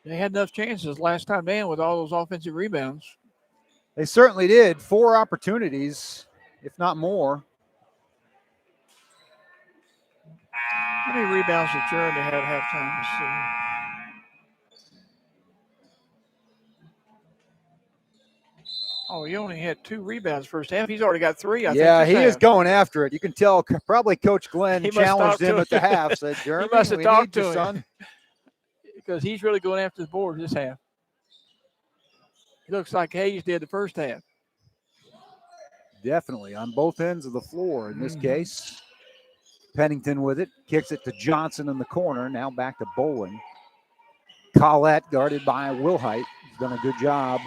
They had enough chances last time down with all those offensive rebounds. They certainly did. 4 opportunities, if not more. How many rebounds did Jeremy have at halftime? Let's see. Oh, he only had 2 rebounds first half. He's already got 3. I think. He is going after it. You can tell. Probably Coach Glenn challenged him at the half. Said, "Jeremy, he must have we talked need to you, him, son." Because he's really going after the boards this half. He looks like Hayes did the first half. Definitely on both ends of the floor in this case. Pennington with it, kicks it to Johnson in the corner. Now back to Bowling. Collette guarded by Wilhite. He's done a good job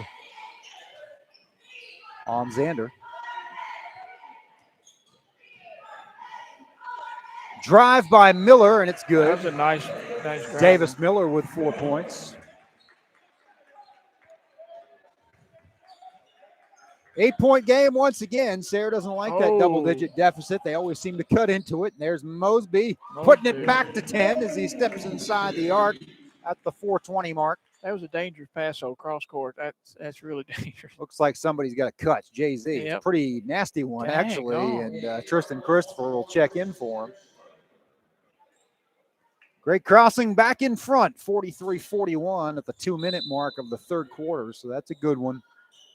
on Xander. Drive by Miller, and it's good. That was a nice drive. Davis Miller with 4 points. 8-point game once again. Sayre doesn't like that double-digit deficit. They always seem to cut into it. And there's Mosby putting it back to 10 as he steps inside the arc at the 4:20 mark. That was a dangerous pass, cross court. That's really dangerous. Looks like somebody's got a cut. Jay-Z. Yep. It's a pretty nasty one, actually. And Tristan Christopher will check in for him. Great crossing back in front, 43-41 at the 2-minute mark of the third quarter. So that's a good one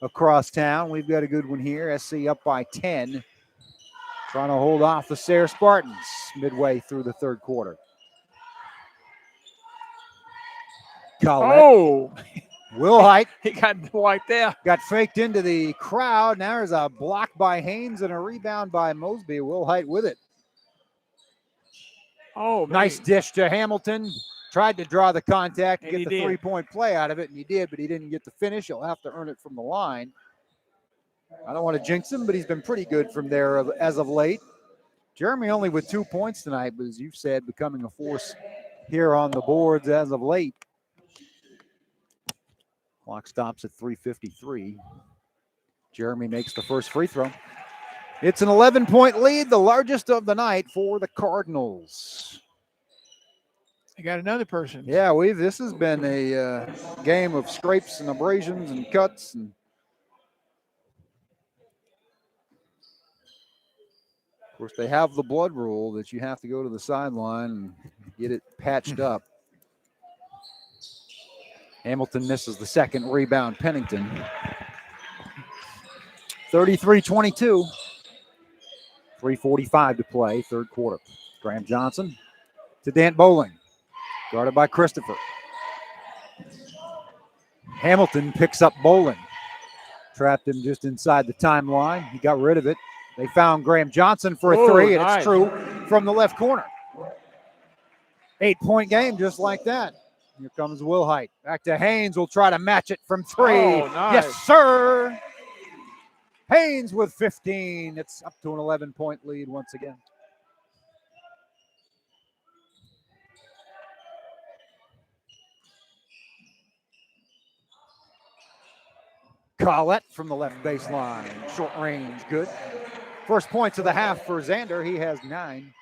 across town. We've got a good one here. SC up by 10. Trying to hold off the Sayre Spartans midway through the third quarter. Collette. Wilhite. He got wiped out. Got faked into the crowd. Now there's a block by Haynes and a rebound by Mosby. Wilhite with it. Nice dish to Hamilton. Tried to draw the contact and get the 3-point play out of it, and he did, but he didn't get the finish. He'll have to earn it from the line. I don't want to jinx him, but he's been pretty good from there as of late. Jeremy only with 2 points tonight, but as you've said, becoming a force here on the boards as of late. Clock stops at 3:53. Jeremy makes the first free throw. It's an 11-point lead, the largest of the night for the Cardinals. They got another person. Yeah, this has been a game of scrapes and abrasions and cuts. And of course, they have the blood rule that you have to go to the sideline and get it patched up. Hamilton misses the second rebound. Pennington. 33-22. 3:45 to play, third quarter. Graham Johnson to Dan Bowling. Guarded by Christopher. Hamilton picks up Bowling. Trapped him just inside the timeline. He got rid of it. They found Graham Johnson for a three, and it's true from the left corner. 8-point game just like that. Here comes Wilhite. Back to Haynes. Will try to match it from 3. Yes, sir. Haynes with 15. It's up to an 11-point lead once again. Collette from the left baseline. Short range, good. First points of the half for Xander. He has 9.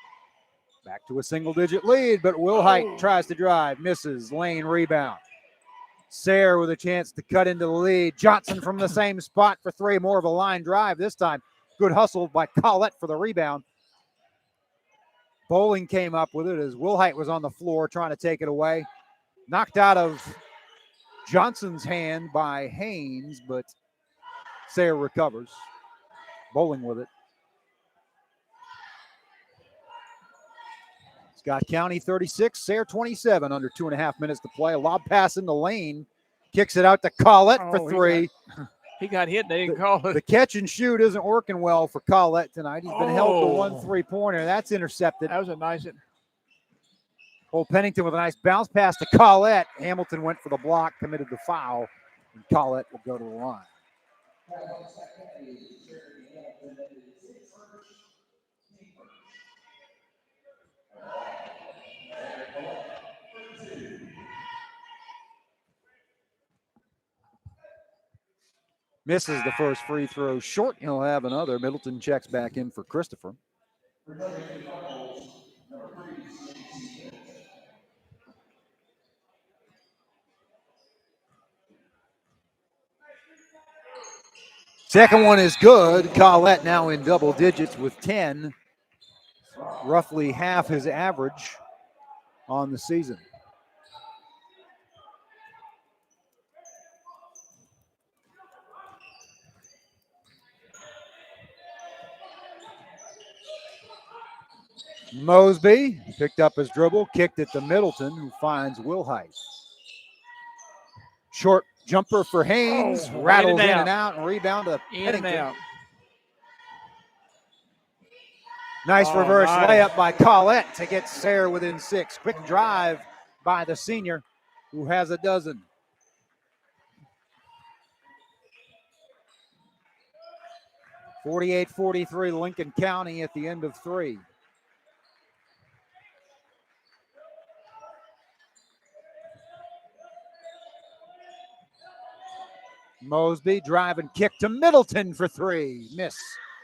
Back to a single-digit lead, but Wilhite tries to drive. Misses. Lane rebound. Sayre with a chance to cut into the lead. Johnson from the same spot for 3. More of a line drive this time. Good hustle by Collette for the rebound. Bowling came up with it as Wilhite was on the floor trying to take it away. Knocked out of Johnson's hand by Haynes, but Sayre recovers. Bowling with it. Scott County 36, Sayre 27, under 2.5 minutes to play. A lob pass in the lane. Kicks it out to Collette for 3. He got hit. They didn't call it. The catch and shoot isn't working well for Collette tonight. He's been held to 1 3-pointer. That's intercepted. That was a nice hit. Cole Pennington with a nice bounce pass to Collette. Hamilton went for the block, committed the foul, and Collette will go to the line. Misses the first free throw short. He'll have another. Middleton checks back in for Christopher. Second one is good. Collette now in double digits with 10, roughly half his average on the season. Mosby picked up his dribble, kicked it to Middleton, who finds Wilhite. Short jumper for Haynes, rattles in and out, and rebound to Pennington. Nice reverse layup by Collette to get Sayre within 6. Quick drive by the senior, who has a dozen. (48-43) Lincoln County at the end of 3. Mosby drive and kick to Middleton for 3. Miss.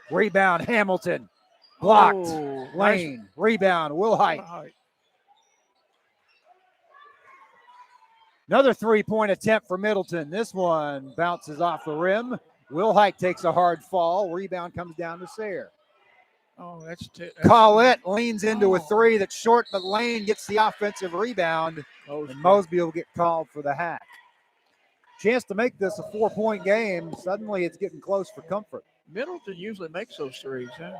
Rebound Hamilton. Blocked. Lane. Nice. Rebound Wilhite. Another 3-point attempt for Middleton. This one bounces off the rim. Wilhite takes a hard fall. Rebound comes down to Sayre. That's Collette leans into a 3 that's short, but Lane gets the offensive rebound. And Mosby will get called for the hack. Chance to make this a 4-point game. Suddenly it's getting close for comfort. Middleton usually makes those threes, huh?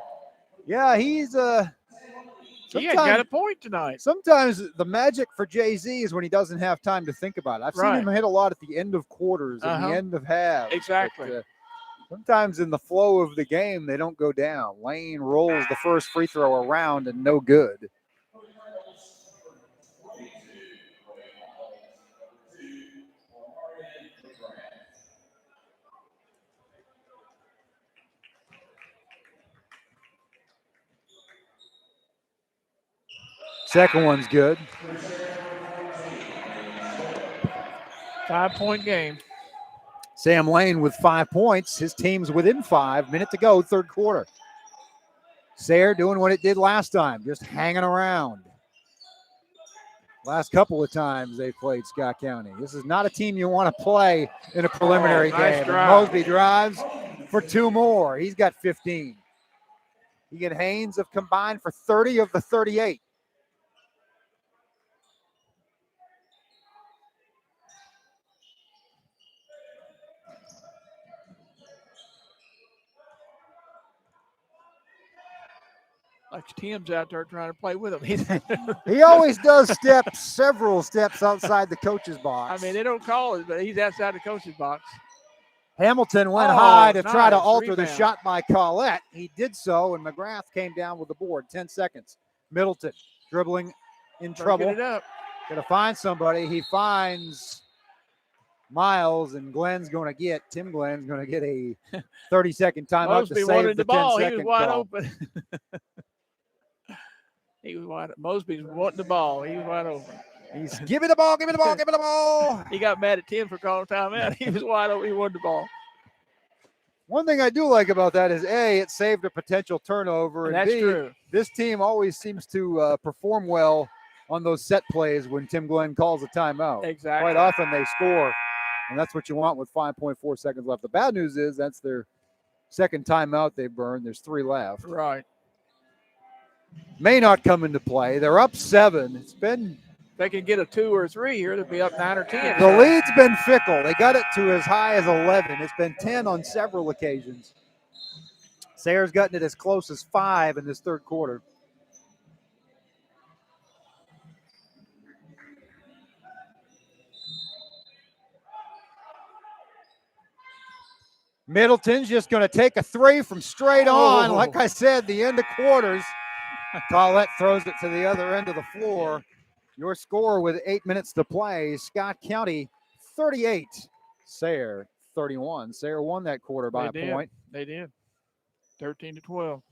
Yeah, he's he had got a point tonight. Sometimes the magic for Jay-Z is when he doesn't have time to think about it. I've seen him hit a lot at the end of quarters and the end of halves. Exactly. But, sometimes in the flow of the game, they don't go down. Lane rolls the first free throw around and no good. Second one's good. 5-point game. Sam Lane with 5 points. His team's within 5. Minute to go, third quarter. Sayre doing what it did last time, just hanging around. Last couple of times they played Scott County. This is not a team you want to play in a preliminary game. Mosby drives for 2 more. He's got 15. He and Haynes have combined for 30 of the 38. Like Tim's out there trying to play with him. He always does several steps outside the coach's box. I mean, they don't call it, but he's outside the coach's box. Hamilton went high to try to alter the shot by Collette. He did so, and McGrath came down with the board. 10 seconds. Middleton dribbling in trouble. Get it up. Gonna find somebody. He finds Miles, and Tim Glenn's going to get a 30-second timeout to save the 10-second. He was wide open. He was wide. Mosby's wanting the ball. He was wide open. He's give me the ball, give me the ball, give me the ball. He got mad at Tim for calling timeout. He was wide open. He wanted the ball. One thing I do like about that is, A, it saved a potential turnover. And that's B, true. This team always seems to perform well on those set plays when Tim Glenn calls a timeout. Exactly. Quite often they score, and that's what you want with 5.4 seconds left. The bad news is that's their second timeout they burned. There's 3 left. Right. May not come into play. They're up 7. It's been they can get a 2 or 3 here, they'll be up 9 or 10. The lead's been fickle. They got it to as high as 11. It's been 10 on several occasions. Sayre's gotten it as close as 5 in this third quarter. Middleton's just going to take a 3 from straight on. Like I said, the end of quarters. Collette throws it to the other end of the floor. Your score with 8 minutes to play, Scott County 38, Sayre 31. Sayre won that quarter by a point. They did. 13-12.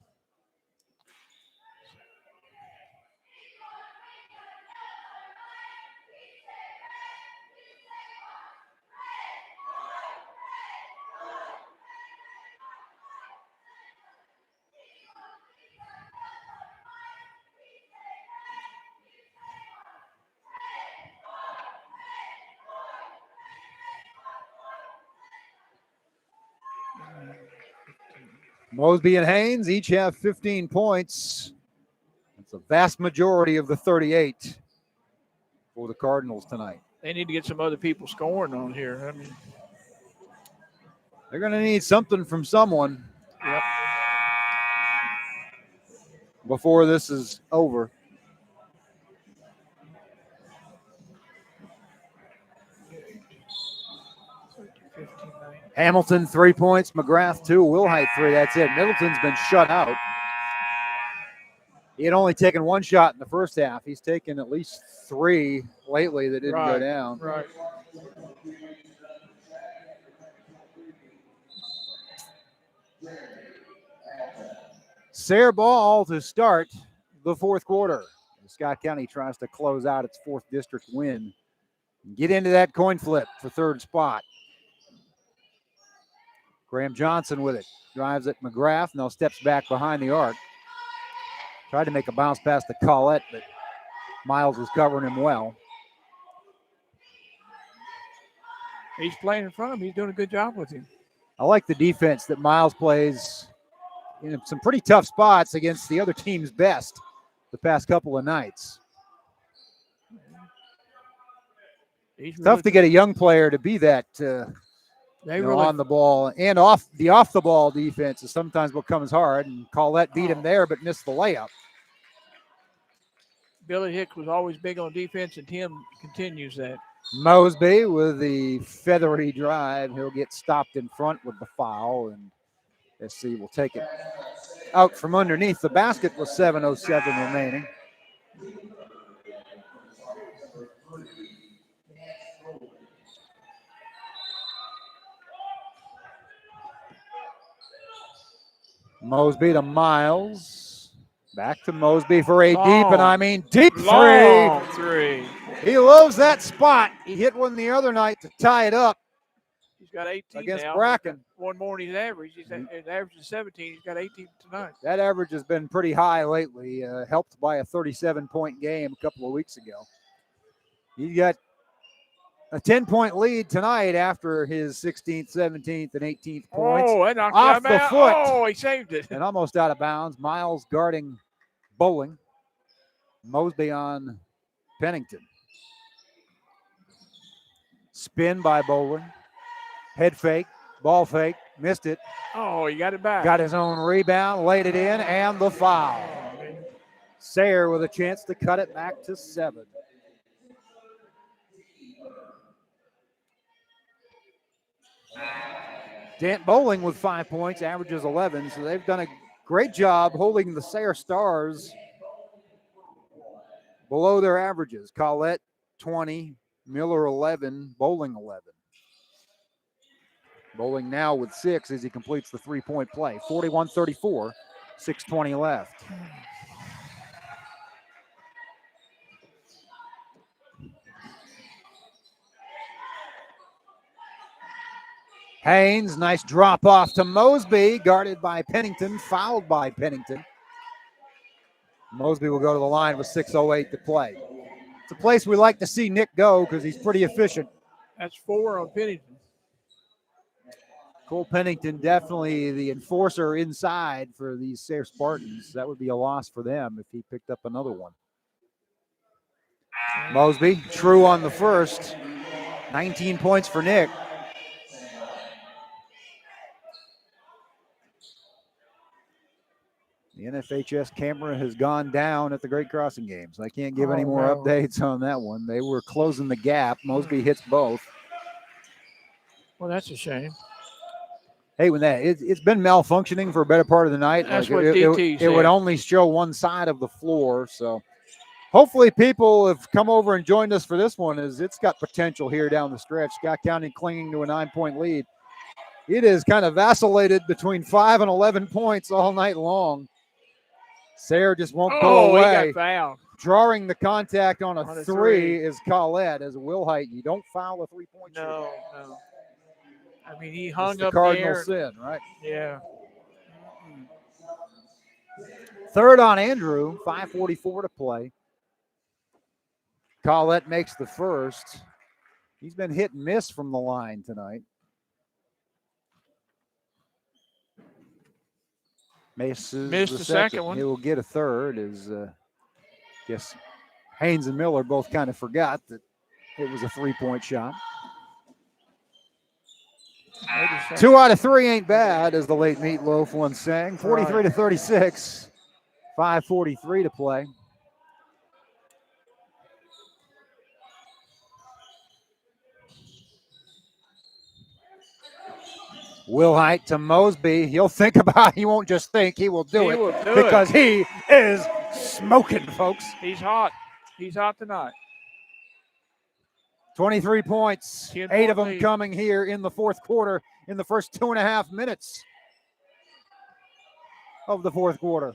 Mosby and Haynes each have 15 points. That's a vast majority of the 38 for the Cardinals tonight. They need to get some other people scoring on here. I mean, they're going to need something from someone. Yep. Before this is over. Hamilton 3 points, McGrath 2, Wilhite 3. That's it. Middleton's been shut out. He had only taken one shot in the first half. He's taken at least 3 lately that didn't go down. Right. Sayre ball to start the fourth quarter. Scott County tries to close out its 4th district win and get into that coin flip for 3rd spot. Graham Johnson with it. Drives at McGrath. Now steps back behind the arc. Tried to make a bounce pass to Collette, but Miles was covering him well. He's playing in front of him. He's doing a good job with him. I like the defense that Miles plays in some pretty tough spots against the other team's best the past couple of nights. It's tough to get a young player to be that on the ball and off the ball defense is sometimes what comes hard, and Collette beat him there but missed the layup. Billy Hicks was always big on defense, and Tim continues that. Mosby with the feathery drive. He'll get stopped in front with the foul, and SC will take it out from underneath the basket with 7:07 remaining. Mosby to Miles. Back to Mosby for a deep three. He loves that spot. He hit one the other night to tie it up. He's got 18 against now. Bracken. One more than his average. His average is 17. He's got 18 tonight. That average has been pretty high lately, helped by a 37-point game a couple of weeks ago. He got a 10-point lead tonight after his 16th, 17th, and 18th points. Oh, that knocked off the foot. Oh, he saved it. And almost out of bounds. Miles guarding Bowling. Mosby on Pennington. Spin by Bowling. Head fake, ball fake, missed it. Oh, he got it back. Got his own rebound, laid it in, and the foul. Sayre with a chance to cut it back to 7. Dant Bowling with 5 points, averages 11, so they've done a great job holding the Sayre Stars below their averages. Collette 20, Miller 11, Bowling 11. Bowling now with 6 as he completes the 3-point play. 41-34, 6:20 left. Haynes, nice drop off to Mosby, guarded by Pennington, fouled by Pennington. Mosby will go to the line with 6:08 to play. It's a place we like to see Nick go because he's pretty efficient. That's 4 on Pennington. Cole Pennington definitely the enforcer inside for these Sayre Spartans. That would be a loss for them if he picked up another one. Mosby, true on the first. 19 points for Nick. The NFHS camera has gone down at the Great Crossing Games. I can't give any more updates on that one. They were closing the gap. Mosby hits both. Well, that's a shame. Hey, when it's been malfunctioning for a better part of the night. That's like what DT it would only show one side of the floor. So hopefully people have come over and joined us for this one, as it's got potential here down the stretch. Scott County clinging to a 9-point lead. It is kind of vacillated between 5 and 11 points all night long. Sayre just won't go away. He got fouled. Drawing the contact on a three is Collette. As Wilhite, you don't foul a 3-point shooter. No. I mean, he hung up Cardinal there. sin, right? Yeah. Third on Andrew, 5:44 to play. Collette makes the first. He's been hit and miss from the line tonight. Misses Missed the the second one. He will get a third. As guess Haynes and Miller both kind of forgot that it was a 3-point shot. 2 out of 3 ain't bad, as the late Meatloaf once sang. 43-36. 5:43 to play. Wilhite to Mosby. He'll think about it. He won't just think. He will do it because he is smoking, folks. He's hot. He's hot tonight. 23 points. 8 of them coming here in the fourth quarter, in the first 2.5 minutes of the fourth quarter.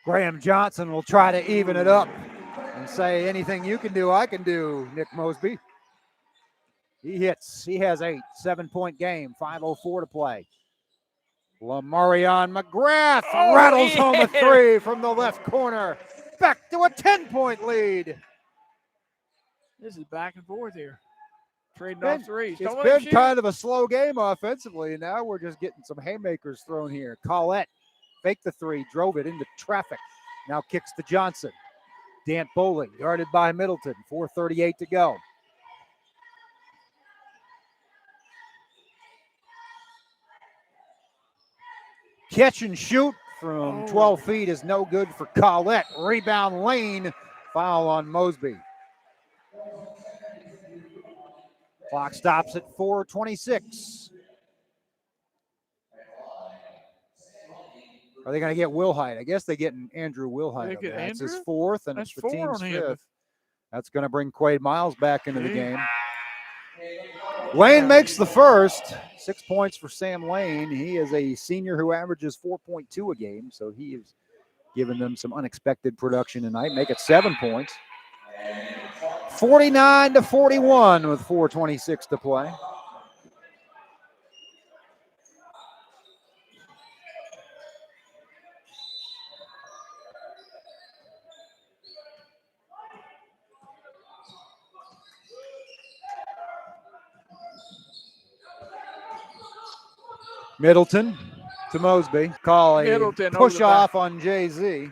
Graham Johnson will try to even it up and say, anything you can do, I can do, Nick Mosby. He hits. He has 8. 7-point game. 5:04 to play. Lamarion McGrath rattles home a 3 from the left corner. Back to a 10-point lead. This is back and forth here. Trading off threes. It's been kind of a slow game offensively. Now we're just getting some haymakers thrown here. Collette faked the 3, drove it into traffic. Now kicks to Johnson. Dant Bowling guarded by Middleton. 4:38 to go. Catch and shoot from 12 feet is no good for Collette. Rebound Lane. Foul on Mosby. Clock stops at 4:26. Are they going to get Wilhite? I guess they're getting Andrew Wilhite. That's his 4th, and it's the team's 5th. That's going to bring Quade Miles back into the game. Lane makes the first. 6 points for Sam Lane. He is a senior who averages 4.2 a game, so he is giving them some unexpected production tonight. Make it 7 points. 49-41 with 4:26 to play. Middleton to Mosby. Call a push off on Jay-Z.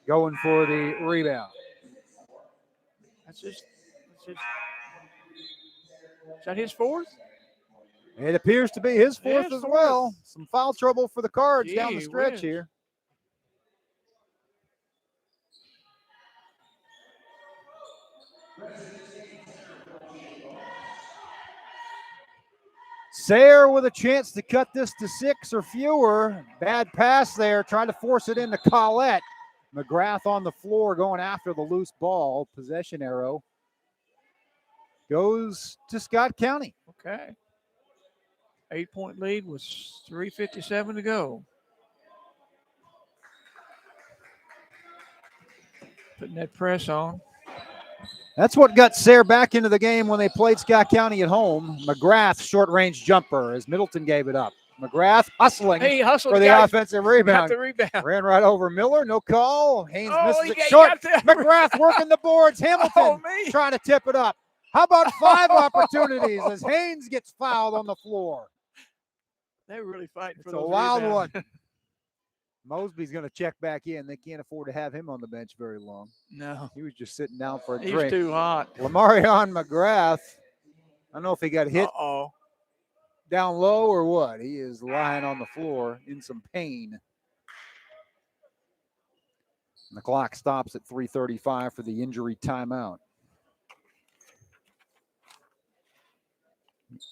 Going for the rebound. Is that his 4th? It appears to be his 4th as well. Some foul trouble for the Cards down the stretch here. Sayre with a chance to cut this to 6 or fewer. Bad pass there, trying to force it into Collette. McGrath on the floor going after the loose ball. Possession arrow goes to Scott County. Okay. 8-point lead with 3:57 to go. Putting that press on. That's what got Sayre back into the game when they played Scott County at home. McGrath short-range jumper as Middleton gave it up. McGrath hustling for the offensive rebound. Ran right over Miller, no call. Haynes misses it short. McGrath working the boards. Hamilton trying to tip it up. How about 5 opportunities as Haynes gets fouled on the floor? They're really fighting for a wild one. Mosby's going to check back in. They can't afford to have him on the bench very long. No. He was just sitting down for a drink. He's too hot. Lamarion McGrath, I don't know if he got hit down low or what. He is lying on the floor in some pain. And the clock stops at 3:35 for the injury timeout.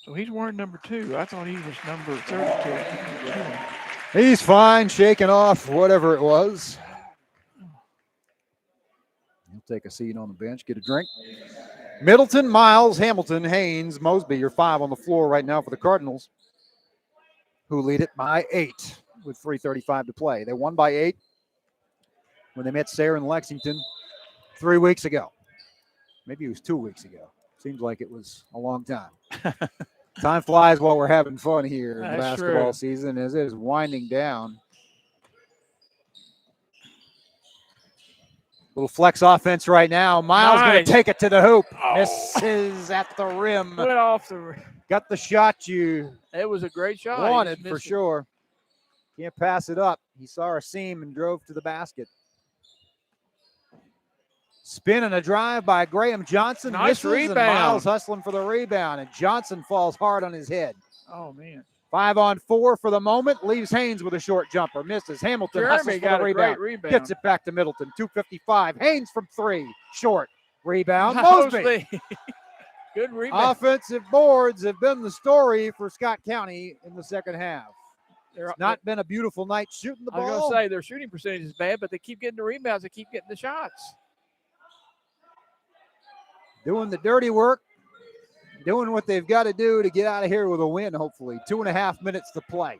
So he's wearing number 2. I thought he was number 32. He's fine, shaking off whatever it was. He'll take a seat on the bench, get a drink. Middleton, Miles, Hamilton, Haynes, Mosby, your 5 on the floor right now for the Cardinals, who lead it by 8 with 3:35 to play. They won by 8 when they met Sayre in Lexington 3 weeks ago. Maybe it was 2 weeks ago. Seems like it was a long time. Time flies while we're having fun here in the basketball season as it is winding down. Little flex offense right now. Miles going to take it to the hoop. Misses at the rim. Went off the rim. Got the shot you It was a great shot. He wanted just for missed it. sure. Can't pass it up. He saw a seam and drove to the basket. Spin and a drive by Graham Johnson. Nice misses, rebound. and Miles hustling for the rebound, and Johnson falls hard on his head. Oh, man. 5 on 4 for the moment. Leaves Haynes with a short jumper. Misses. Hamilton hustles Jeremy for got the a rebound. great rebound. Gets it back to Middleton. 2:55. Haynes from 3. Short. Rebound. Mosby. Good rebound. Offensive boards have been the story for Scott County in the second half. It's not been a beautiful night shooting the ball. I was going to say their shooting percentage is bad, but they keep getting the rebounds. They keep getting the shots. Doing the dirty work. Doing what they've got to do to get out of here with a win, hopefully. 2.5 minutes to play.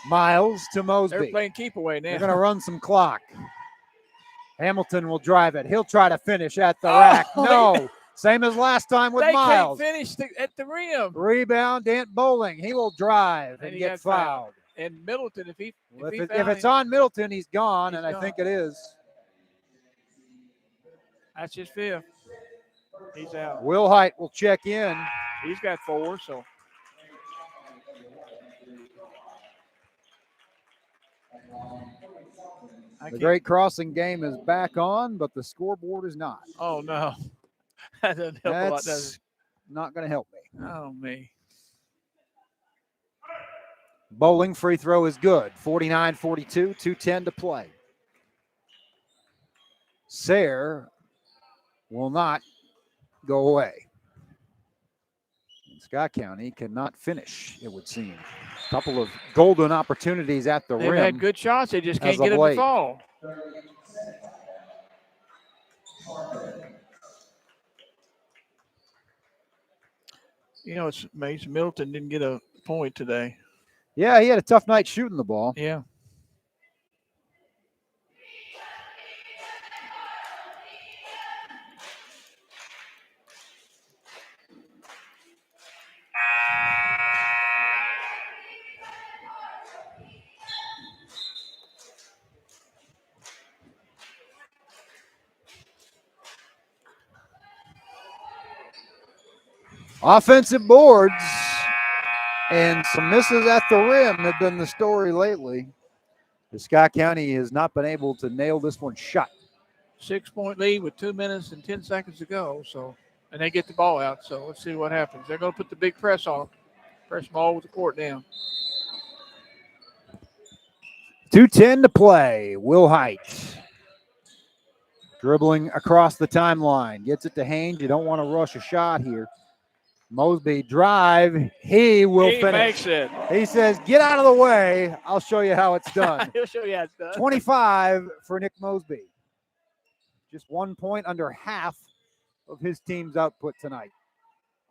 Miles to Mosby. They're playing keep away now. They're going to run some clock. Hamilton will drive it. He'll try to finish at the rack. No. Same as last time with Miles. They can't finish at the rim. Rebound, Dant Bowling. He will drive and get fouled. And Middleton, if it's on Middleton, he's gone, and I think it is. That's his 5th. He's out. Will Height will check in. He's got 4, so. The great crossing game is back on, but the scoreboard is not. Oh, no. That doesn't help a lot, does it? Not going to help me. Oh, me. Bowling free throw is good. 49-42, 2:10 to play. Sayre will not go away. Scott County cannot finish, it would seem. A couple of golden opportunities at the rim. They've had good shots. They just can't get them to fall. You know, it's amazing. Middleton didn't get a point today. Yeah, he had a tough night shooting the ball. Yeah. Offensive boards and some misses at the rim have been the story lately. The Scott County has not been able to nail this one shut. 6-point lead with 2 minutes and 10 seconds to go. So, and they get the ball out. So let's see what happens. They're going to put the big press on. Press them all with the court down. 2:10 to play. Will Height dribbling across the timeline. Gets it to Haynes. You don't want to rush a shot here. Mosby drive. He will finish. He makes it. He says, get out of the way. I'll show you how it's done. He'll show you how it's done. 25 for Nick Mosby. Just 1 point under half of his team's output tonight.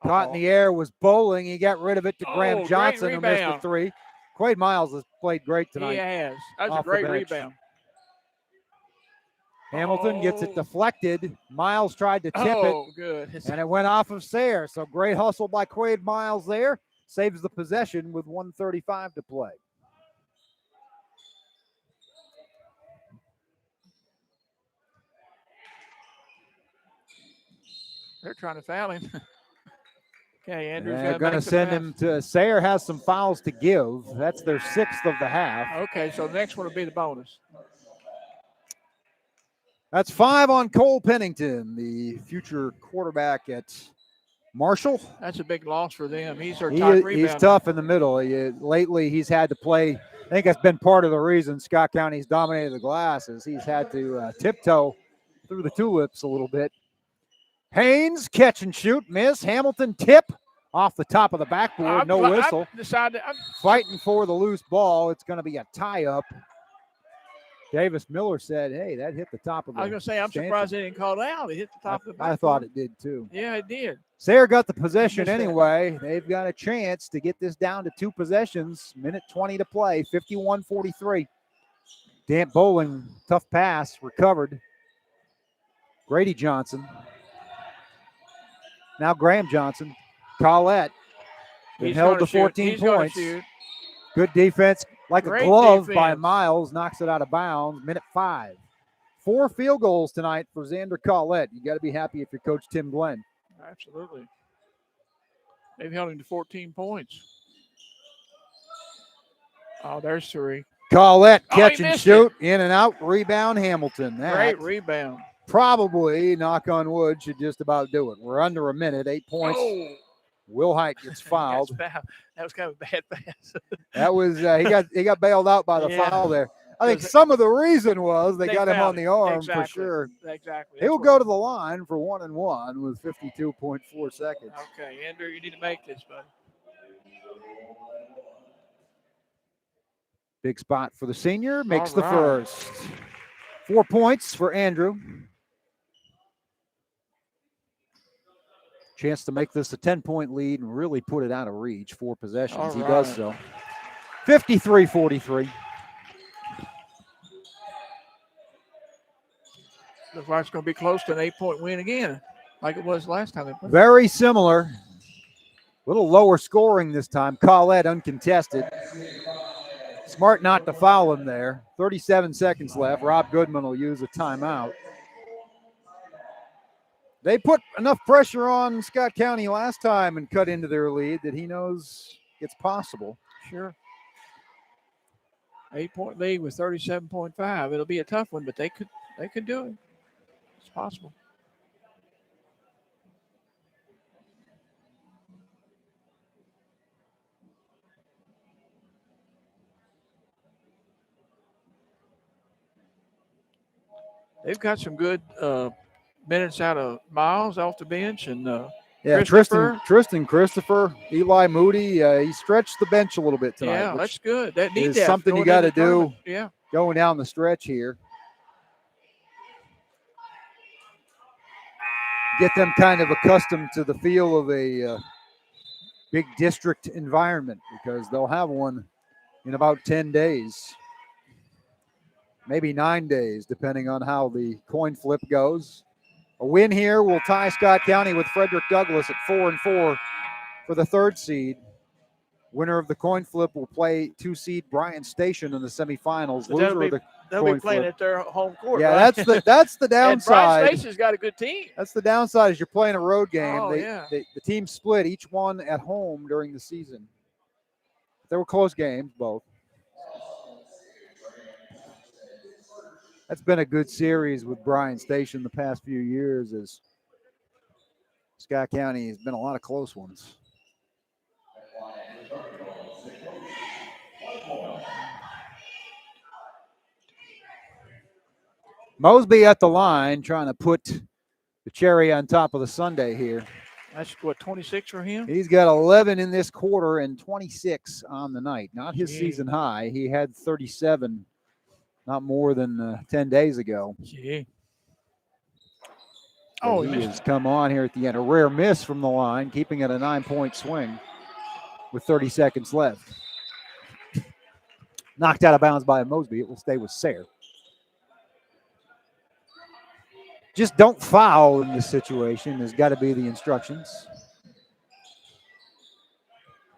Caught in the air was Bowling. He got rid of it to Graham Johnson, who missed the 3. Quade Miles has played great tonight. He has. That was a great rebound. Hamilton gets it deflected. Miles tried to tip it. Good. And it went off of Sayre. So great hustle by Quade Miles there. Saves the possession with 1:35 to play. They're trying to foul him. Okay, Andrew's they're going to send him to Sayre. Has some fouls to give. That's their 6th of the half. Okay, so the next one will be the bonus. That's 5 on Cole Pennington, the future quarterback at Marshall. That's a big loss for them. He's their top rebounder. He's tough in the middle. Lately, he's had to play. I think that's been part of the reason Scott County's dominated the glass is he's had to tiptoe through the tulips a little bit. Haynes, catch and shoot, miss. Hamilton, tip off the top of the backboard, no whistle. I'm fighting for the loose ball. It's going to be a tie-up. Davis Miller said, hey, that hit the top of the I was going to say, I'm surprised they didn't call it out. It hit the top of the backboard. I thought it did, too. Yeah, it did. Sayre got the possession anyway. They've got a chance to get this down to 2 possessions. Minute 20 to play, 51-43. Dant Bowling, tough pass, recovered. Grady Johnson. Now Graham Johnson. Collette. Been held to 14 points. Good defense. Like a glove by Miles. Knocks it out of bounds. Minute 5. 4 field goals tonight for Xander Collette. You got to be happy if you're Coach Tim Glenn. Absolutely. They've held him to 14 points. Oh, there's 3. Collette catch he and missed shoot, in and out, rebound Hamilton. Great rebound. Probably, knock on wood, should just about do it. We're under a minute, 8 points. Oh. Will Height gets fouled. That was kind of a bad pass. That was he got bailed out by the foul there. I think some of the reason was they got him on the arm for sure. Exactly. He'll go to the line for 1 and 1 with 52.4 seconds. Okay, Andrew, you need to make this, buddy. Big spot for the senior, makes the first. 4 points for Andrew. Chance to make this a 10-point lead and really put it out of reach. 4 possessions. He does so. 53-43. Looks like it's going to be close to an 8-point win again, like it was last time they played. Very similar. A little lower scoring this time. Collette uncontested. Smart not to foul him there. 37 seconds left. Rob Goodman will use a timeout. They put enough pressure on Scott County last time and cut into their lead that he knows it's possible. Sure. 8-point lead with 37.5. It'll be a tough one, but they could do it. It's possible. They've got some good minutes out of Miles off the bench and Tristan Christopher, Eli Moody. He stretched the bench a little bit tonight. Yeah, that's good. That is something you got to do. Yeah, going down the stretch here. Get them kind of accustomed to the feel of a big district environment because they'll have one in about 10 days. Maybe 9 days, depending on how the coin flip goes. A win here will tie Scott County with Frederick Douglass at 4-4 for the 3rd seed. Winner of the coin flip will play 2-seed Bryant Station in the semifinals. They'll be playing at their home court. Yeah, right? that's the downside. Bryant Station's got a good team. That's the downside is you're playing a road game. Oh, the teams split, each one at home during the season. They were close games, both. That's been a good series with Bryant Station the past few years as Scott County has been a lot of close ones. Mosby at the line trying to put the cherry on top of the sundae here. That's what, 26 for him? He's got 11 in this quarter and 26 on the night. Not his season high. He had 37 not more than 10 days ago. Gee. He has come on here at the end. A rare miss from the line, keeping it a 9-point swing with 30 seconds left. Knocked out of bounds by Mosby. It will stay with Sayre. Just don't foul in this situation has got to be the instructions.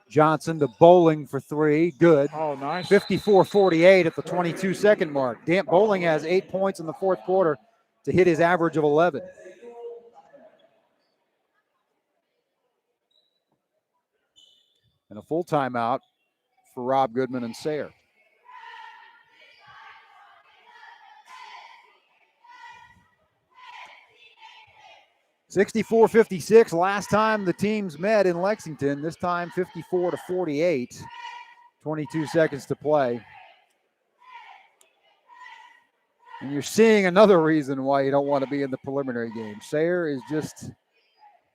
Johnson to Bowling for 3. Good. Oh, nice. 54-48 at the 22-second mark. Bowling has 8 points in the 4th quarter to hit his average of 11. And a full timeout for Rob Goodman and Sayre. (64-56) last time the teams met in Lexington. This time 54-48. 22 seconds to play. And you're seeing another reason why you don't want to be in the preliminary game. Sayre is just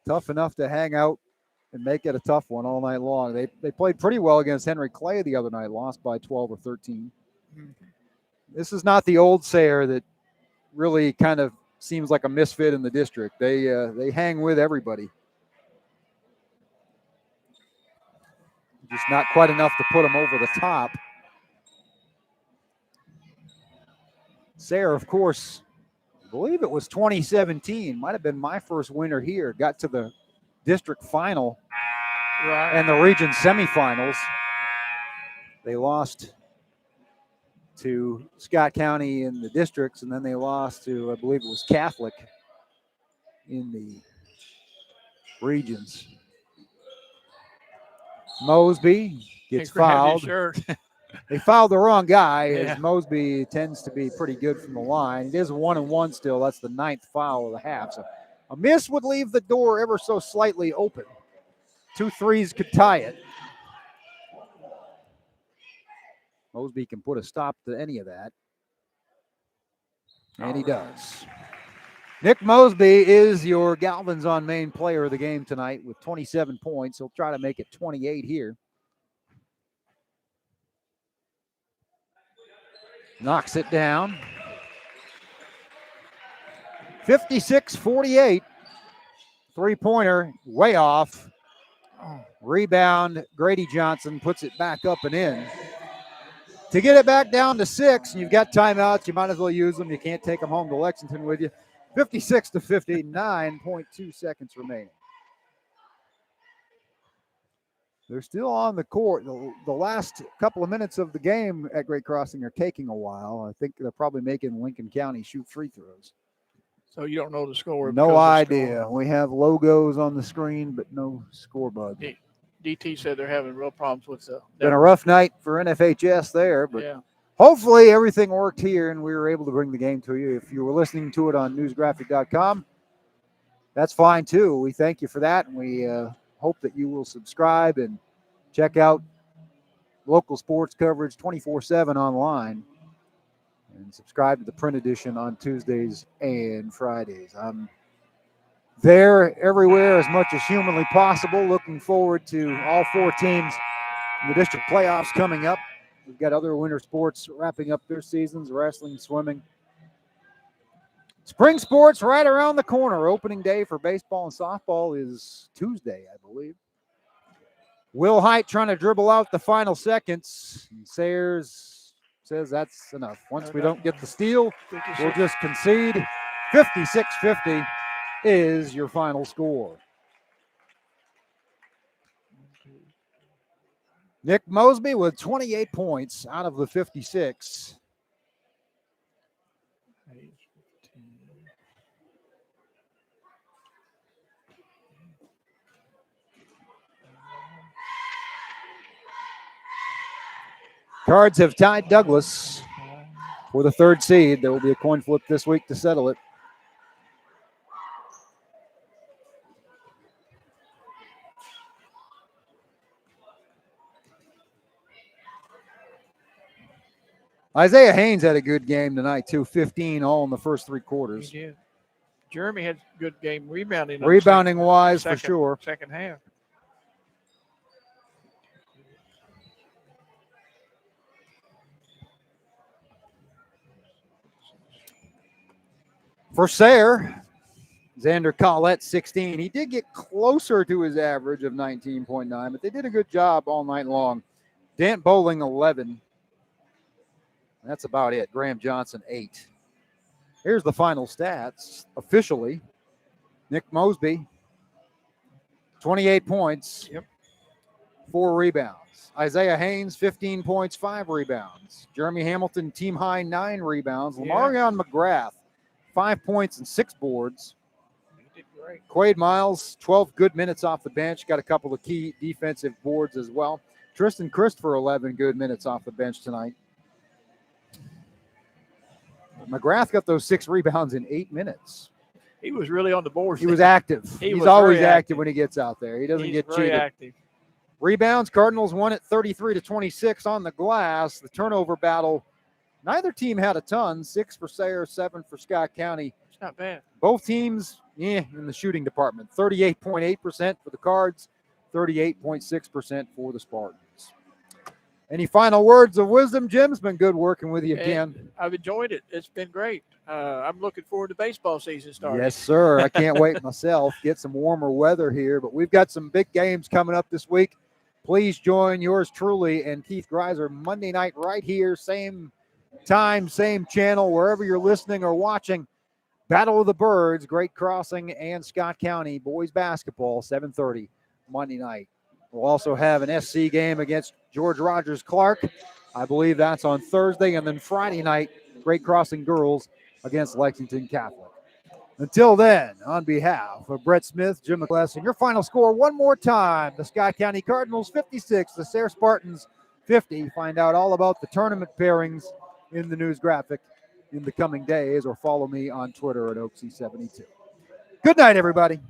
tough enough to hang out and make it a tough one all night long. They played pretty well against Henry Clay the other night, lost by 12 or 13. Mm-hmm. This is not the old Sayre that really kind of seems like a misfit in the district. They hang with everybody. Just not quite enough to put them over the top. Sayre, of course, I believe it was 2017. Might have been my first winter here. Got to the district final and the region semifinals. They lost to Scott County in the districts, and then they lost to, I believe it was Catholic in the regions. Mosby gets fouled. They fouled the wrong guy, as Mosby tends to be pretty good from the line. It is 1-1 still. That's the 9th foul of the half. So a miss would leave the door ever so slightly open. 2 threes could tie it. Mosby can put a stop to any of that. And he does. Nick Mosby is your Galvins on Main player of the game tonight with 27 points. He'll try to make it 28 here. Knocks it down. 56-48. Three-pointer, way off. Rebound, Grady Johnson puts it back up and in. To get it back down to 6, and you've got timeouts, you might as well use them. You can't take them home to Lexington with you. 56-50, 9.2 seconds remaining. They're still on the court. The last couple of minutes of the game at Great Crossing are taking a while. I think they're probably making Lincoln County shoot free throws. So you don't know the score? No idea. We have logos on the screen, but no scoreboard. DT said they're having real problems with the. Been a rough night for NFHS there, but yeah. Hopefully everything worked here and we were able to bring the game to you. If you were listening to it on newsgraphic.com, that's fine too. We thank you for that, and we hope that you will subscribe and check out local sports coverage 24/7 online, and subscribe to the print edition on Tuesdays and Fridays. I'm there everywhere as much as humanly possible. Looking forward to all 4 teams in the district playoffs coming up. We've got other winter sports wrapping up their seasons, wrestling, swimming. Spring sports right around the corner. Opening day for baseball and softball is Tuesday, I believe. Will Height trying to dribble out the final seconds. And Sayre says that's enough. Once we don't get the steal, we'll just concede. 56-50 is your final score. Nick Mosby with 28 points out of the 56. Cards have tied Douglas for the 3rd seed. There will be a coin flip this week to settle it. Isaiah Haynes had a good game tonight, too. 15 all in the first 3 quarters. He did. Jeremy had a good game rebounding. Rebounding-wise, for sure. Second half. For Sayre, Xander Collette, 16. He did get closer to his average of 19.9, but they did a good job all night long. Dant Bowling, 11. That's about it. Graham Johnson, 8. Here's the final stats officially. Nick Mosby, 28 points, 4 rebounds. Isaiah Haynes, 15 points, 5 rebounds. Jeremy Hamilton, team high, 9 rebounds. Lamarion McGrath, 5 points and 6 boards. He did great. Quade Miles, 12 good minutes off the bench. Got a couple of key defensive boards as well. Tristan Christopher, 11 good minutes off the bench tonight. McGrath got those 6 rebounds in 8 minutes. He was really on the board. He was active. He's always active when he gets out there. He doesn't get cheated. Active. Rebounds, Cardinals won it 33-26 on the glass. The turnover battle, neither team had a ton. 6 for Sayre, 7 for Scott County. It's not bad. Both teams, in the shooting department. 38.8% for the Cards, 38.6% for the Spartans. Any final words of wisdom, Jim? It's been good working with you again. I've enjoyed it. It's been great. I'm looking forward to baseball season starting. Yes, sir. I can't wait myself. Get some warmer weather here. But we've got some big games coming up this week. Please join yours truly and Keith Greiser Monday night right here. Same time, same channel, wherever you're listening or watching. Battle of the Birds, Great Crossing and Scott County boys basketball, 7:30 Monday night. We'll also have an SC game against George Rogers Clark I believe that's on Thursday. And then Friday night, Great Crossing girls against Lexington Catholic. Until then, on behalf of Brett Smith, Jim McClellan, your final score one more time. The Scott County Cardinals 56, the Sayre Spartans 50. Find out all about the tournament pairings in the news graphic in the coming days, or follow me on Twitter at Oaksy72. Good night, everybody.